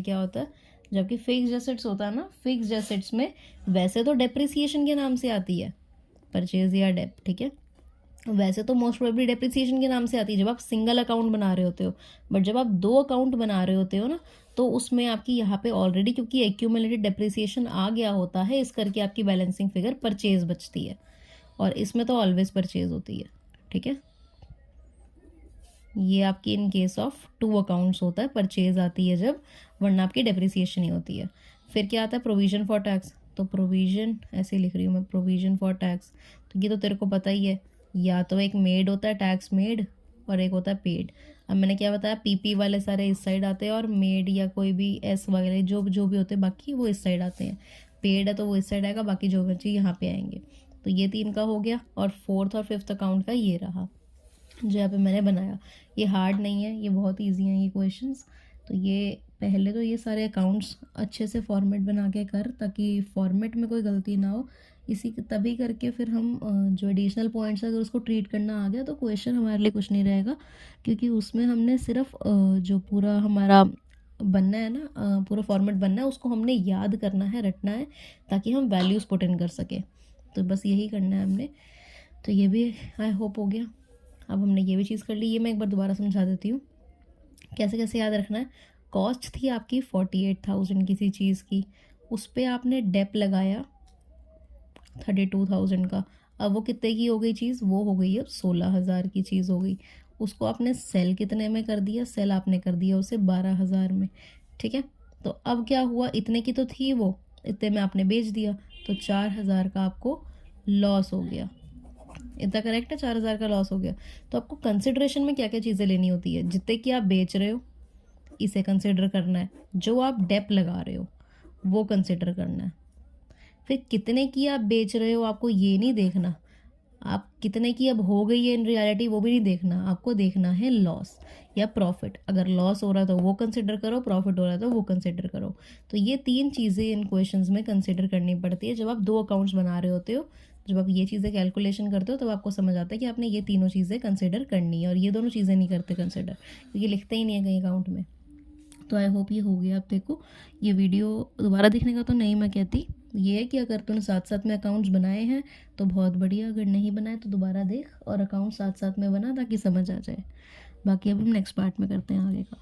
क्या होता है? जबकि फिक्स्ड एसेट्स होता है ना, फिक्स्ड एसेट्स में वैसे तो डेप्रिसिएशन के नाम से आती है परचेज या डेप। ठीक है, वैसे तो मोस्ट प्रोबेबली डेप्रिसिएशन के नाम से आती है जब आप सिंगल अकाउंट बना रहे होते हो, बट जब आप 2 अकाउंट बना रहे होते हो ना तो उसमें आपकी यहाँ पे ऑलरेडी क्योंकि एक्यूमुलेटेड डेप्रिसिएशन आ गया होता है, इस करके आपकी बैलेंसिंग फिगर परचेज बचती है, और इसमें तो ऑलवेज परचेज होती है। ठीक है, ये आपकी इन केस ऑफ 2 अकाउंट्स होता है, परचेज आती है जब, वरना आपकी डेप्रिसिएशन ही होती है। फिर क्या आता है? Provision for tax. तो प्रोविजन ऐसे लिख रही हूँ मैं, प्रोविजन फॉर टैक्स। तो ये तो तेरे को पता ही है, या तो एक मेड होता है टैक्स मेड और एक होता है पेड। अब मैंने क्या बताया? पीपी वाले सारे इस साइड आते हैं और मेड या कोई भी एस वगैरह जो भी होते हैं बाकी वो इस साइड आते हैं। पेड है तो वो इस साइड आएगा, बाकी जो बचे यहाँ पे आएंगे। तो ये 3 का हो गया, और 4th और 5th अकाउंट का ये रहा जो यहाँ पे मैंने बनाया। ये हार्ड नहीं है, ये बहुत ईजी हैं ये क्वेश्चंस। तो ये पहले तो ये सारे अकाउंट्स अच्छे से फॉर्मेट बना के कर, ताकि फॉर्मेट में कोई गलती ना हो। इसी तभी करके फिर हम जो एडिशनल पॉइंट्स अगर उसको ट्रीट करना आ गया तो क्वेश्चन हमारे लिए कुछ नहीं रहेगा, क्योंकि उसमें हमने सिर्फ जो पूरा हमारा बनना है ना, पूरा फॉर्मेट बनना है, उसको हमने याद करना है, रटना है, ताकि हम वैल्यूज़ पुट इन कर सकें। तो बस यही करना है हमने। तो ये भी आई होप हो गया। अब हमने ये भी चीज़ कर ली। ये मैं एक बार दोबारा समझा देती हूँ कैसे कैसे याद रखना है। कॉस्ट थी आपकी 48,000 किसी चीज़ की, उस पर आपने डेप लगाया 32,000 का। अब वो कितने की हो गई चीज़? वो हो गई अब 16,000 की चीज़ हो गई। उसको आपने सेल कितने में कर दिया? सेल आपने कर दिया उसे 12,000 में। ठीक है, तो अब क्या हुआ? इतने की तो थी वो, इतने में आपने बेच दिया, तो 4,000 का आपको लॉस हो गया। इतना करेक्ट है? 4,000 का लॉस हो गया। तो आपको कंसिडरेशन में क्या क्या चीज़ें लेनी होती है? जितने की आप बेच रहे हो इसे कंसिडर करना है, जो आप डेप लगा रहे हो वो कंसिडर करना है। फिर कितने की आप बेच रहे हो आपको ये नहीं देखना, आप कितने की अब हो गई है इन रियलिटी वो भी नहीं देखना, आपको देखना है लॉस या प्रॉफिट। अगर लॉस हो रहा है तो वो कंसिडर करो, प्रॉफिट हो रहा है तो वो कंसिडर करो। तो ये 3 चीज़ें इन क्वेश्चंस में कंसिडर करनी पड़ती है जब आप 2 अकाउंट्स बना रहे होते हो। जब आप ये चीज़ें कैलकुलेशन करते हो तब आपको समझ आता है कि आपने ये तीनों चीज़ें कंसिडर करनी है, और ये दोनों चीज़ें नहीं करते कंसिडर, क्योंकि लिखते ही नहीं है कहीं अकाउंट में। तो आई होप ये हो गया। आप देखो ये वीडियो दोबारा देखने का तो नहीं मैं कहती, ये है कि अगर तूने साथ साथ में अकाउंट्स बनाए हैं तो बहुत बढ़िया, अगर नहीं बनाए तो दोबारा देख और अकाउंट साथ साथ में बना ताकि समझ आ जाए। बाकी अब हम नेक्स्ट पार्ट में करते हैं आगे का।